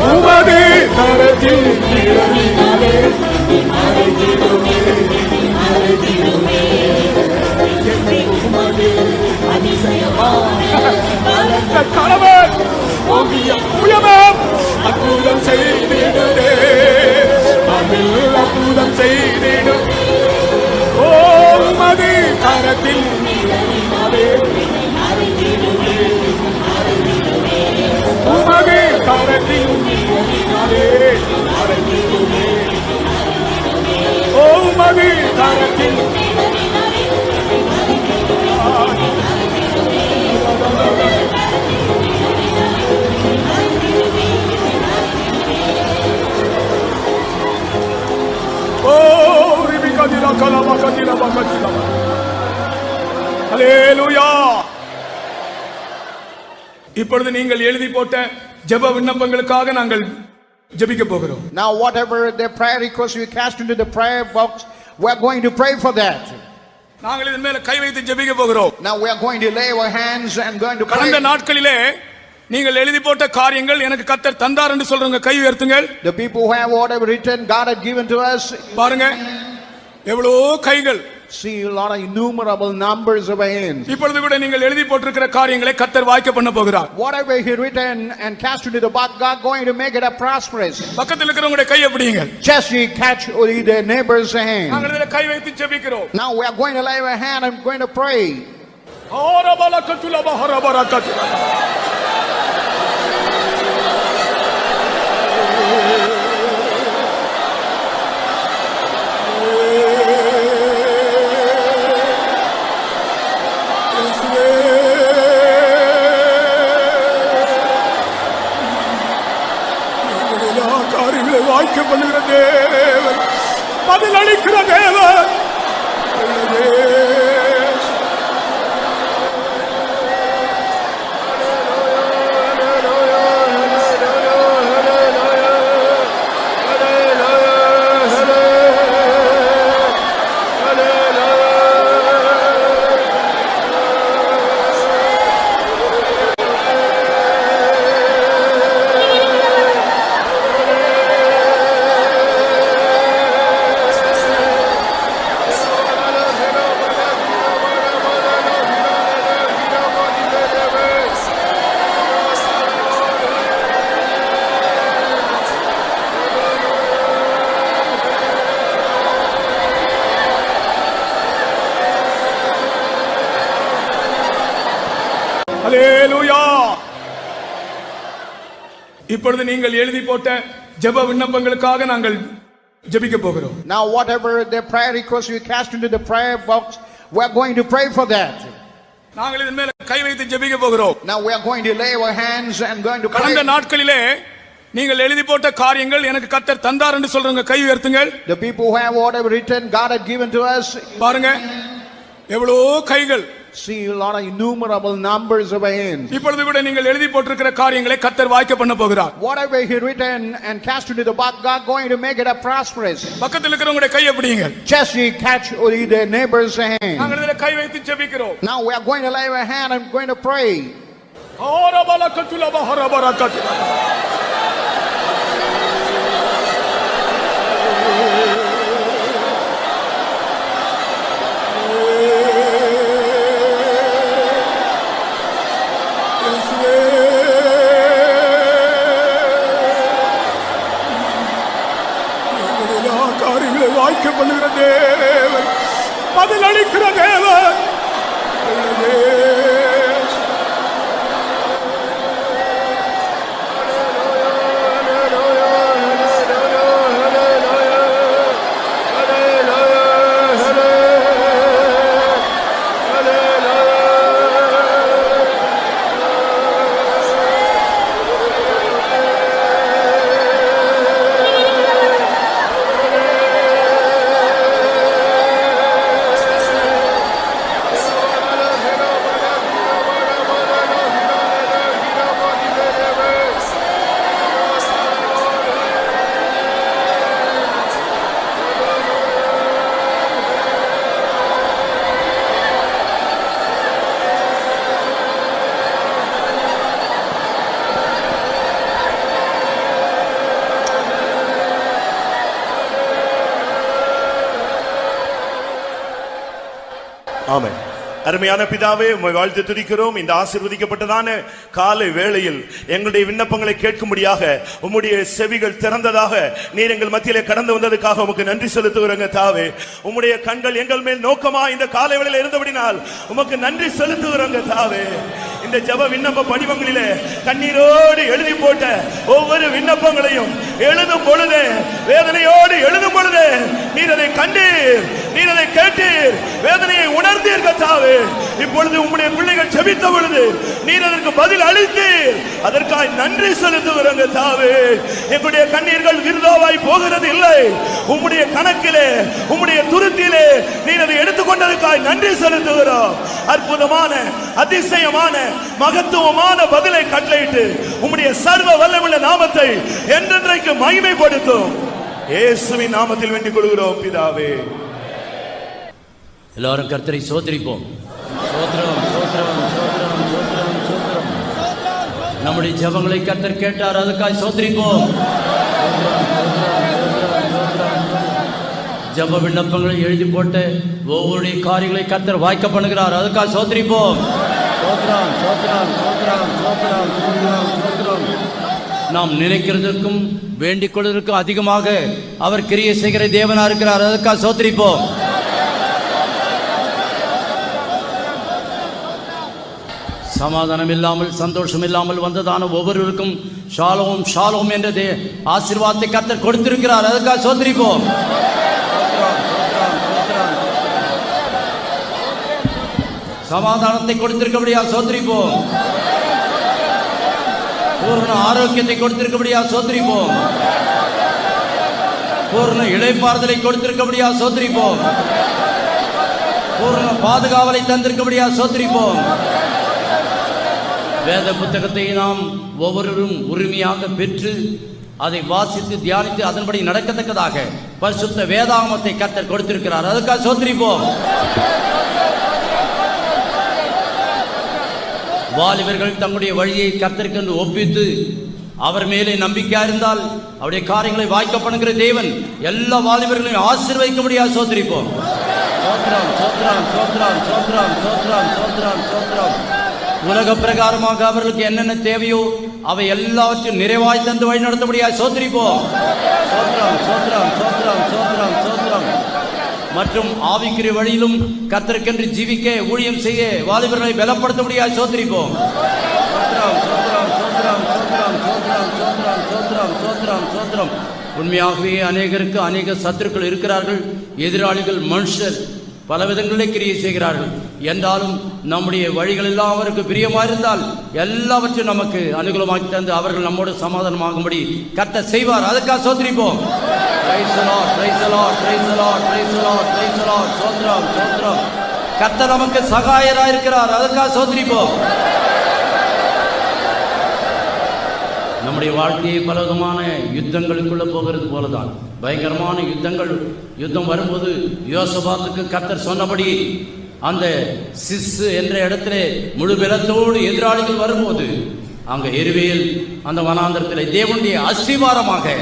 உமது கரத்தில் நிழலினாலே மறைந்திடுவே, மறைந்திடுவே. உமது அதிசயமான பலத்த கணவன் உயமம் அற்புதம் செய்திடுதே அதில் அற்புதம் செய்திடும் ஓ உமது கரத்தில் உமது கரத்தில் ஓ உமது கரத்தில் அல்லேலூயா. இப்பொழுது நீங்கள் எழுதி போட்ட ஜெப விண்ணப்பங்களுக்காக நாங்கள் ஜெபிக்க போகிறோம். Now whatever the prayer request you cast into the prayer box, we are going to pray for that. நாங்கள் இதன் மேல கை வைத்து ஜெபிக்க போகிறோம். Now we are going to lay our hands and going to pray. கடந்த நாட்களிலே நீங்கள் எழுதி போட்ட காரியங்கள் எனக்கு கர்த்தர் தந்தார் என்று சொல்றவங்க கை உயர்த்துங்கள். The people who have whatever written God had given to us. பாருங்க எவ்வளவு கைகள். See a lot of innumerable numbers of hands. இப்பொழுது கூட நீங்கள் எழுதி போட்டிருக்கிற காரியங்களை கர்த்தர் வாய்க்க பண்ண போகிறார். Whatever he written and cast into the box, God going to make it a prosperous. பக்கத்தில் இருக்கிறவங்களுடைய கை எப்படிங்க? Just you catch the neighbor's hand. நாங்கள் இதிலே கை வைத்து ஜெபிக்கிறோம். Now we are going to lay our hand and going to pray. வாய்க்க பண்ணுகிற தேவன், பதில் அளிக்கிற தேவன். அல்லேலூயா. இப்பொழுது நீங்கள் எழுதி போட்ட ஜெப விண்ணப்பங்களுக்காக நாங்கள் ஜெபிக்க போகிறோம். Now whatever the prayer request you cast into the prayer box, we are going to pray for that. நாங்கள் இதன் மேல கை வைத்து ஜெபிக்க போகிறோம். Now we are going to lay our hands and going to pray. கடந்த நாட்களிலே நீங்கள் எழுதி போட்ட காரியங்கள் எனக்கு கர்த்தர் தந்தார் என்று சொல்றவங்க கை உயர்த்துங்கள். The people who have whatever written God had given to us. பாருங்க எவ்வளவு கைகள். See a lot of innumerable numbers of hands. இப்பொழுது கூட நீங்கள் எழுதி போட்டிருக்கிற காரியங்களை கர்த்தர் வாய்க்க பண்ண போகிறார். Whatever he written and cast into the box, God going to make it a prosperous. பக்கத்தில் இருக்கிறவங்களுடைய கை எப்படிங்க? Just you catch the neighbor's hand. நாங்கள் இதிலே கை வைத்து ஜெபிக்கிறோம். Now we are going to lay our hand and going to pray. வாய்க்க பண்ணுகிற தேவன், பதில் அளிக்கிற தேவன். ஆமென். அருமையான பிதாவே, உம்மை வாழ்த்து துதிக்கிறோம். இந்த ஆசீர்வதிக்கப்பட்டதான காலை வேளையில் எங்களுடைய விண்ணப்பங்களை கேட்கும்படியாக உம்முடைய செவிகள் திறந்ததாக நீர் எங்கள் மத்தியிலே கடந்து வந்ததுக்காக உமக்கு நன்றி செலுத்துகிறோங்க தாவே. உம்முடைய கண்கள் எங்கள் மேல் நோக்கமா இந்த காலை வேளையில் இருந்தபடினால் உமக்கு நன்றி செலுத்துகிறோங்க தாவே. இந்த ஜெப விண்ணப்ப படிவங்களிலே கண்ணீரோடு எழுதி போட்ட ஒவ்வொரு விண்ணப்பங்களையும் எழுதும் பொழுது, வேதனையோடு எழுதும் பொழுது நீர் அதை கண்டீர், நீர் அதை கேட்டீர், வேதனையை உணர்ந்தீர்கள் தாவே. இப்பொழுது உம்முடைய பிள்ளைகள் ஜெபித்த பொழுது நீர் அதற்கு பதில் அளித்தீர். அதற்காக நன்றி செலுத்துகிறோங்க தாவே. எங்களுடைய கண்ணீர்கள் விருதாவாய் போகிறது இல்லை. உம்முடைய கணக்கிலே, உம்முடைய துருத்திலே நீர் அதை எடுத்துக்கொண்டதற்காக நன்றி செலுத்துகிறோம். அற்புதமான, அதிசயமான, மகத்துவமான பதிலை கட்டளையிட்டு உம்முடைய சர்வ வல்லமையுள்ள நாமத்தை என்றென்றைக்கு மகிமைப்படுத்தும் இயேசுவின் நாமத்தில் வேண்டிக் கொள்கிறோம் பிதாவே. எல்லாரும் கர்த்தரை சோதரிப்போம். சோத்ரம், சோத்ரம், சோத்ரம், சோத்ரம், சோத்ரம். நம்முடைய ஜெபங்களை கர்த்தர் கேட்டார், அதுக்காக சோதரிப்போம். ஜெப விண்ணப்பங்களை எழுதி போட்டு ஒவ்வொரு காரியங்களை கர்த்தர் வாய்க்க பண்ணுகிறார், அதுக்காக சோதரிப்போம். சோத்ரம், சோத்ரம், சோத்ரம், சோத்ரம், சோத்ரம், சோத்ரம். நாம் நினைக்கிறதற்கும் வேண்டிக் கொள்வதற்கும் அதிகமாக அவர் கிரியை செய்கிற தேவனா இருக்கிறார், அதுக்காக சோதரிப்போம். சமாதானம் இல்லாமல், சந்தோஷம் இல்லாமல் வந்ததான ஒவ்வொருவருக்கும் ஷாலோம், ஷாலோம் என்ற ஆசீர்வாதத்தை கர்த்தர் கொடுத்திருக்கிறார், அதுக்காக சோதரிப்போம். சமாதானத்தை கொடுத்திருக்கபடியா சோதரிப்போம். பூர்ண ஆரோக்கியத்தை கொடுத்திருக்கபடியா சோதரிப்போம். பூர்ண இளைப்பாறுதலை கொடுத்திருக்கபடியா சோதரிப்போம். பூர்ண பாதுகாவலை தந்திருக்கபடியா சோதரிப்போம். வேத புத்தகத்தை நாம் ஒவ்வொருவரும் உரிமையாக பெற்று அதை வாசித்து தியானித்து அதன்படி நடக்கத்தக்கதாக பரிசுத்த வேதாகமத்தை கர்த்தர் கொடுத்திருக்கிறார், அதுக்காக சோதரிப்போம். வாலிபர்கள் தங்களுடைய வழியை கர்த்தருக்கு ஒப்பித்து அவர் மேலே நம்பிக்கையா இருந்தால் அவருடைய காரியங்களை வாய்க்க பண்ணுகிற தேவன் எல்லா வாலிபர்களையும் ஆசீர்வதிக்கும்படியாக சோதரிப்போம். சோத்ரம், சோத்ரம், சோத்ரம், சோத்ரம், சோத்ரம், சோத்ரம், சோத்ரம். உலக பிரகாரமாக அவர்களுக்கு என்னென்ன தேவையோ அவை எல்லாவற்றையும் நிறைவாய் தந்து வழி நடத்தபடியாக சோதரிப்போம். சோத்ரம், சோத்ரம், சோத்ரம், சோத்ரம், சோத்ரம். மற்றும் ஆவிக்குரிய வழியிலும் கர்த்தருக்கென்று ஜீவிக்க ஊழியம் செய்ய வாலிபர்களை பலப்படுத்தபடியாக சோதரிப்போம். சோத்ரம், சோத்ரம், சோத்ரம், சோத்ரம், சோத்ரம், சோத்ரம், சோத்ரம், சோத்ரம், சோத்ரம். உண்மையாகவே அநேகருக்கு அநேக சத்துருக்கள் இருக்கிறார்கள், எதிராளிகள், மனுஷர் பல விதங்களிலே கிரியை செய்கிறார்கள். என்றாலும் நம்முடைய வழிகள் எல்லாம் அவருக்கு பிரியமாக இருந்தால் எல்லாவற்றையும் நமக்கு அனுகூலமாக்கி தந்து அவர்கள் நம்மோடு சமாதானமாகும்படி கர்த்தர் செய்வார், அதுக்காக சோதரிப்போம். கர்த்தர் நமக்கு சகாயராக இருக்கிறார், அதுக்காக சோதரிப்போம். நம்முடைய வாழ்க்கையை பலவிதமான யுத்தங்களுக்குள்ள போகிறது போலதான், பயங்கரமான யுத்தம் வரும்போது யோசபாத்துக்கு கர்த்தர் சொன்னபடி அந்த சிஸ் என்ற இடத்துல முழு பலத்தோடு எதிராளிகள் வரும்போது அங்க எருவேல் அந்த வனாந்தரத்தில் தேவனுடைய அஸ்திவாரமாக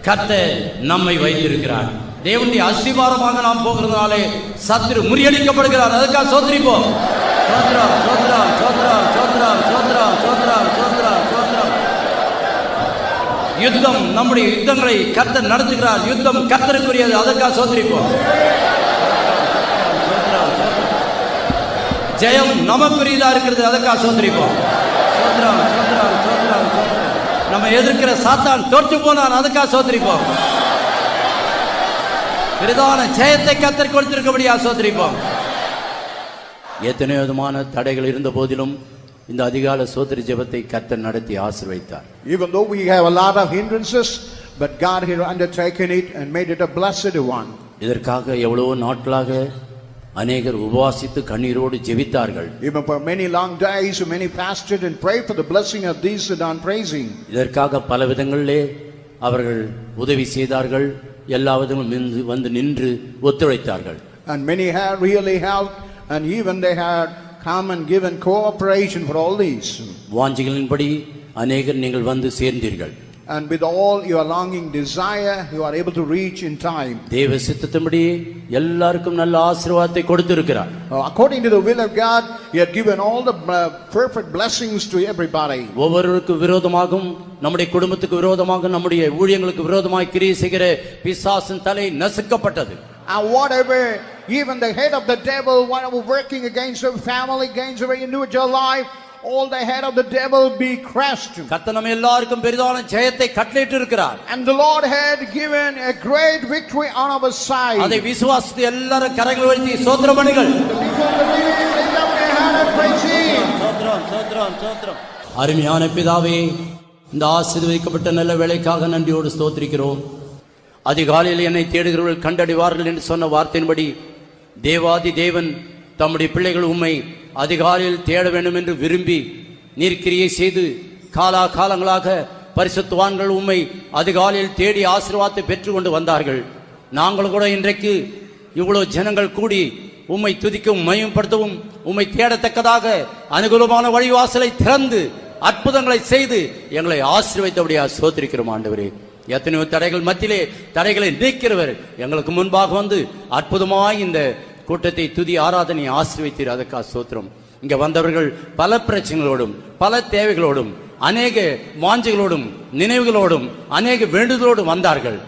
கர்த்தர் நம்மை வைத்திருக்கிறார். தேவனுடைய அஸ்திவாரமாக நாம் போகிறதுனாலே சத்துரு முறியடிக்கப்படுகிறார், அதுக்காக சோதரிப்போம். சோத்ரம், சோத்ரம், சோத்ரம், சோத்ரம், சோத்ரம், சோத்ரம், சோத்ரம், சோத்ரம். யுத்தம், நம்முடைய யுத்தங்களை கர்த்தர் நடத்துகிறார், யுத்தம் கர்த்தருக்குரியது, அதற்காக சோதரிப்போம். ஜெயம் நமக்குரியதா இருக்கிறது, அதற்காக சோதரிப்போம். சோத்ரம், சோத்ரம், சோத்ரம், சோத்ரம். நம்ம எதிர்க்கிற சாத்தான் தோற்று போனான், அதுக்காக சோதரிப்போம். பிரதான ஜெயத்தை கர்த்தர் கொடுத்திருக்கபடியா சோதரிப்போம். எத்தனை விதமான தடைகள் இருந்த போதிலும் இந்த அதிகால சோதரி ஜெபத்தை கர்த்தர் நடத்தி ஆசீர்வதித்தார். Even though we have a lot of hindrances, but God had undertaken it and made it a blessed one. இதற்காக எவ்வளவு நாட்களாக அநேகர் உபவாசித்து கண்ணீரோடு ஜெபித்தார்கள். Even for many long days, many fasted and prayed for the blessing of these that are praising. இதற்காக பல விதங்களிலே அவர்கள் உதவி செய்தார்கள், எல்லா விதங்களும் வந்து நின்று ஒத்துழைத்தார்கள். And many have really helped, and even they had come and given cooperation for all these. வாஞ்சைகளின்படி அநேகர் நீங்கள் வந்து சேர்ந்தீர்கள். and with all your longing desire, you are able to reach in time. தேவ சித்தத்தின்படி எல்லாருக்கும் நல்ல ஆசீர்வாதத்தை கொடுத்திருக்கிறார். According to the will of God, He had given all the perfect blessings to everybody. ஒவ்வொருவருக்கு விரோதமாகவும் நம்முடைய குடும்பத்துக்கு விரோதமாக நம்முடைய ஊழியங்களுக்கு விரோதமாய் கிரியை செய்கிற பிசாசின் தலை நசுக்கப்பட்டது. And whatever, even the head of the devil, whatever working against your family, against your individual life, all the head of the devil be crushed. கர்த்தர் நம்ம எல்லாருக்கும் பெரிதான ஜெயத்தை கட்டளையிட்டு இருக்கிறார். And the Lord had given a great victory on our side. அதை விசுவாசித்து எல்லாரும் கரங்களை உயர்த்தி ஸ்தோத்திரம் பண்ணுங்கள். ஸ்தோத்திரம் ஸ்தோத்திரம் ஸ்தோத்திரம். அருமையான பிதாவே, இந்த ஆசீர்வதிக்கப்பட்ட நல்ல வேளைக்காக நன்றியோடு ஸ்தோத்திரிக்கிறோம். அதிகாலையில் என்னை தேடுகிறவர்கள் கண்டடைவார்கள் என்று சொன்ன வார்த்தையின்படி தேவாதி தேவன் தம்முடைய பிள்ளைகள் உம்மை அதிகாலையில் தேட வேண்டும் என்று விரும்பி நீர் கிரியை செய்து காலாகாலங்களாக பரிசுத்தவான்கள் உம்மை அதிகாலையில் தேடி ஆசீர்வாதத்தை பெற்று கொண்டு வந்தார்கள். நாங்கள் கூட இன்றைக்கு இவ்வளவு ஜனங்கள் கூடி உம்மை துதிக்கவும் மையப்படுத்தவும் உம்மை தேடத்தக்கதாக அனுகூலமான வழிவாசலை திறந்து அற்புதங்களை செய்து எங்களை ஆசீர்வதித்தபடியா ஸ்தோத்திரிக்கிறோம் ஆண்டவரே. எத்தனையோ தடைகள் மத்தியிலே தடைகளை நீக்கிறவர் எங்களுக்கு முன்பாக வந்து அற்புதமாய் இந்த கூட்டத்தை துதி ஆராதனை ஆசீர்வதித்தீர். அதற்காக ஸ்தோத்திரம். இங்க வந்தவர்கள் பல பிரச்சனைகளோடும் பல தேவைகளோடும் அநேக வாஞ்சைகளோடும் நினைவுகளோடும் அநேக வேண்டுதலோடும் வந்தார்கள்.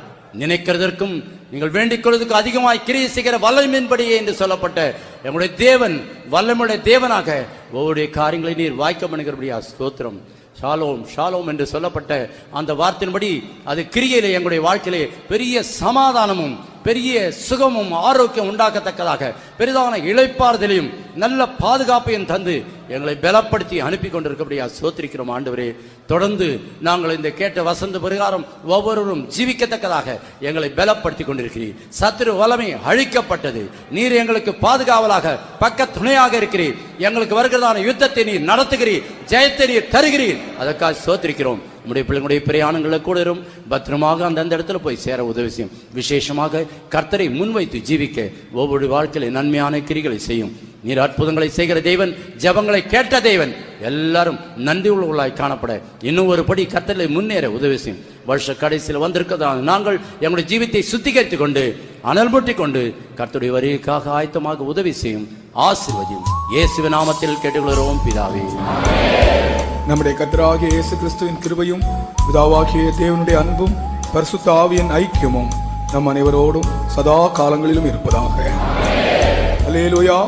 நினைக்கிறதற்கும் நீங்கள் வேண்டிக் கொள்வதற்கு அதிகமாய் கிரியை செய்கிற வல்லமையின்படியே என்று சொல்லப்பட்ட எங்களுடைய தேவன் வல்லமையுடைய தேவனாக ஒவ்வொரு காரியங்களை நீர் வாய்க்க பண்ணுகிறபடியா ஸ்தோத்திரம். ஷாலோம் ஷாலோம் என்று சொல்லப்பட்ட அந்த வார்த்தையின்படி அது கிரியையிலே எங்களுடைய வாழ்க்கையிலே பெரிய சமாதானமும் பெரிய சுகமும் ஆரோக்கியம் உண்டாக்கத்தக்கதாக பெரிதான இளைப்பாறுதலையும் நல்ல பாதுகாப்பையும் தந்து எங்களை பலப்படுத்தி அனுப்பி கொண்டிருக்கபடியா ஸ்தோத்திரிக்கிறோம் ஆண்டவரே. தொடர்ந்து நாங்கள் இந்த கேட்ட வசந்த பிரகாரம் ஒவ்வொருவரும் ஜீவிக்கத்தக்கதாக எங்களை பலப்படுத்தி கொண்டிருக்கிறீர். சத்துரு வல்லமை அழிக்கப்பட்டது. நீர் எங்களுக்கு பாதுகாவலாக பக்க துணையாக இருக்கிறீர். எங்களுக்கு வருகிறதான யுத்தத்தை நீர் நடத்துகிறீர். ஜெயத்தை நீர் தருகிறீர். அதற்காக ஸ்தோத்திரிக்கிறோம். நம்முடைய பிள்ளைங்களுடைய பிரயாணங்களில் கூட இருக்கும் பத்திரமாக அந்தந்த இடத்துல போய் சேர உதவி செய்யும். விசேஷமாக கர்த்தரை முன்வைத்து ஜீவிக்க ஒவ்வொரு வாழ்க்கையில நன்மையான கிரிகளை செய்யும். நீர் அற்புதங்களை செய்கிற தேவன், ஜெபங்களை கேட்ட தேவன். எல்லாரும் நன்றி உள்ளவர்களாய் காணப்பட இன்னும் ஒரு படி கர்த்தரை முன்னேற உதவி செய்யும். வருஷ கடைசியில் வந்திருக்கிறதான நாங்கள் எங்களுடைய ஜீவித்தை சுத்திகரித்துக் கொண்டு அனல் மூட்டிக் கொண்டு கர்த்தருடைய வருகைக்காக ஆயத்தமாக உதவி செய்யும். ஆசீர்வதியும். இயேசுவின் நாமத்தில் கேட்டுக்கொள்கிறோம் பிதாவே. நம்முடைய கர்த்தராகிய இயேசு கிறிஸ்துவின் கிருபையும் பிதாவாகிய தேவனுடைய அன்பும் பரிசுத்த ஆவியின் ஐக்கியமும் நம் அனைவரோடும் சதா காலங்களிலும் இருப்பதாக. அல்லேலூயா.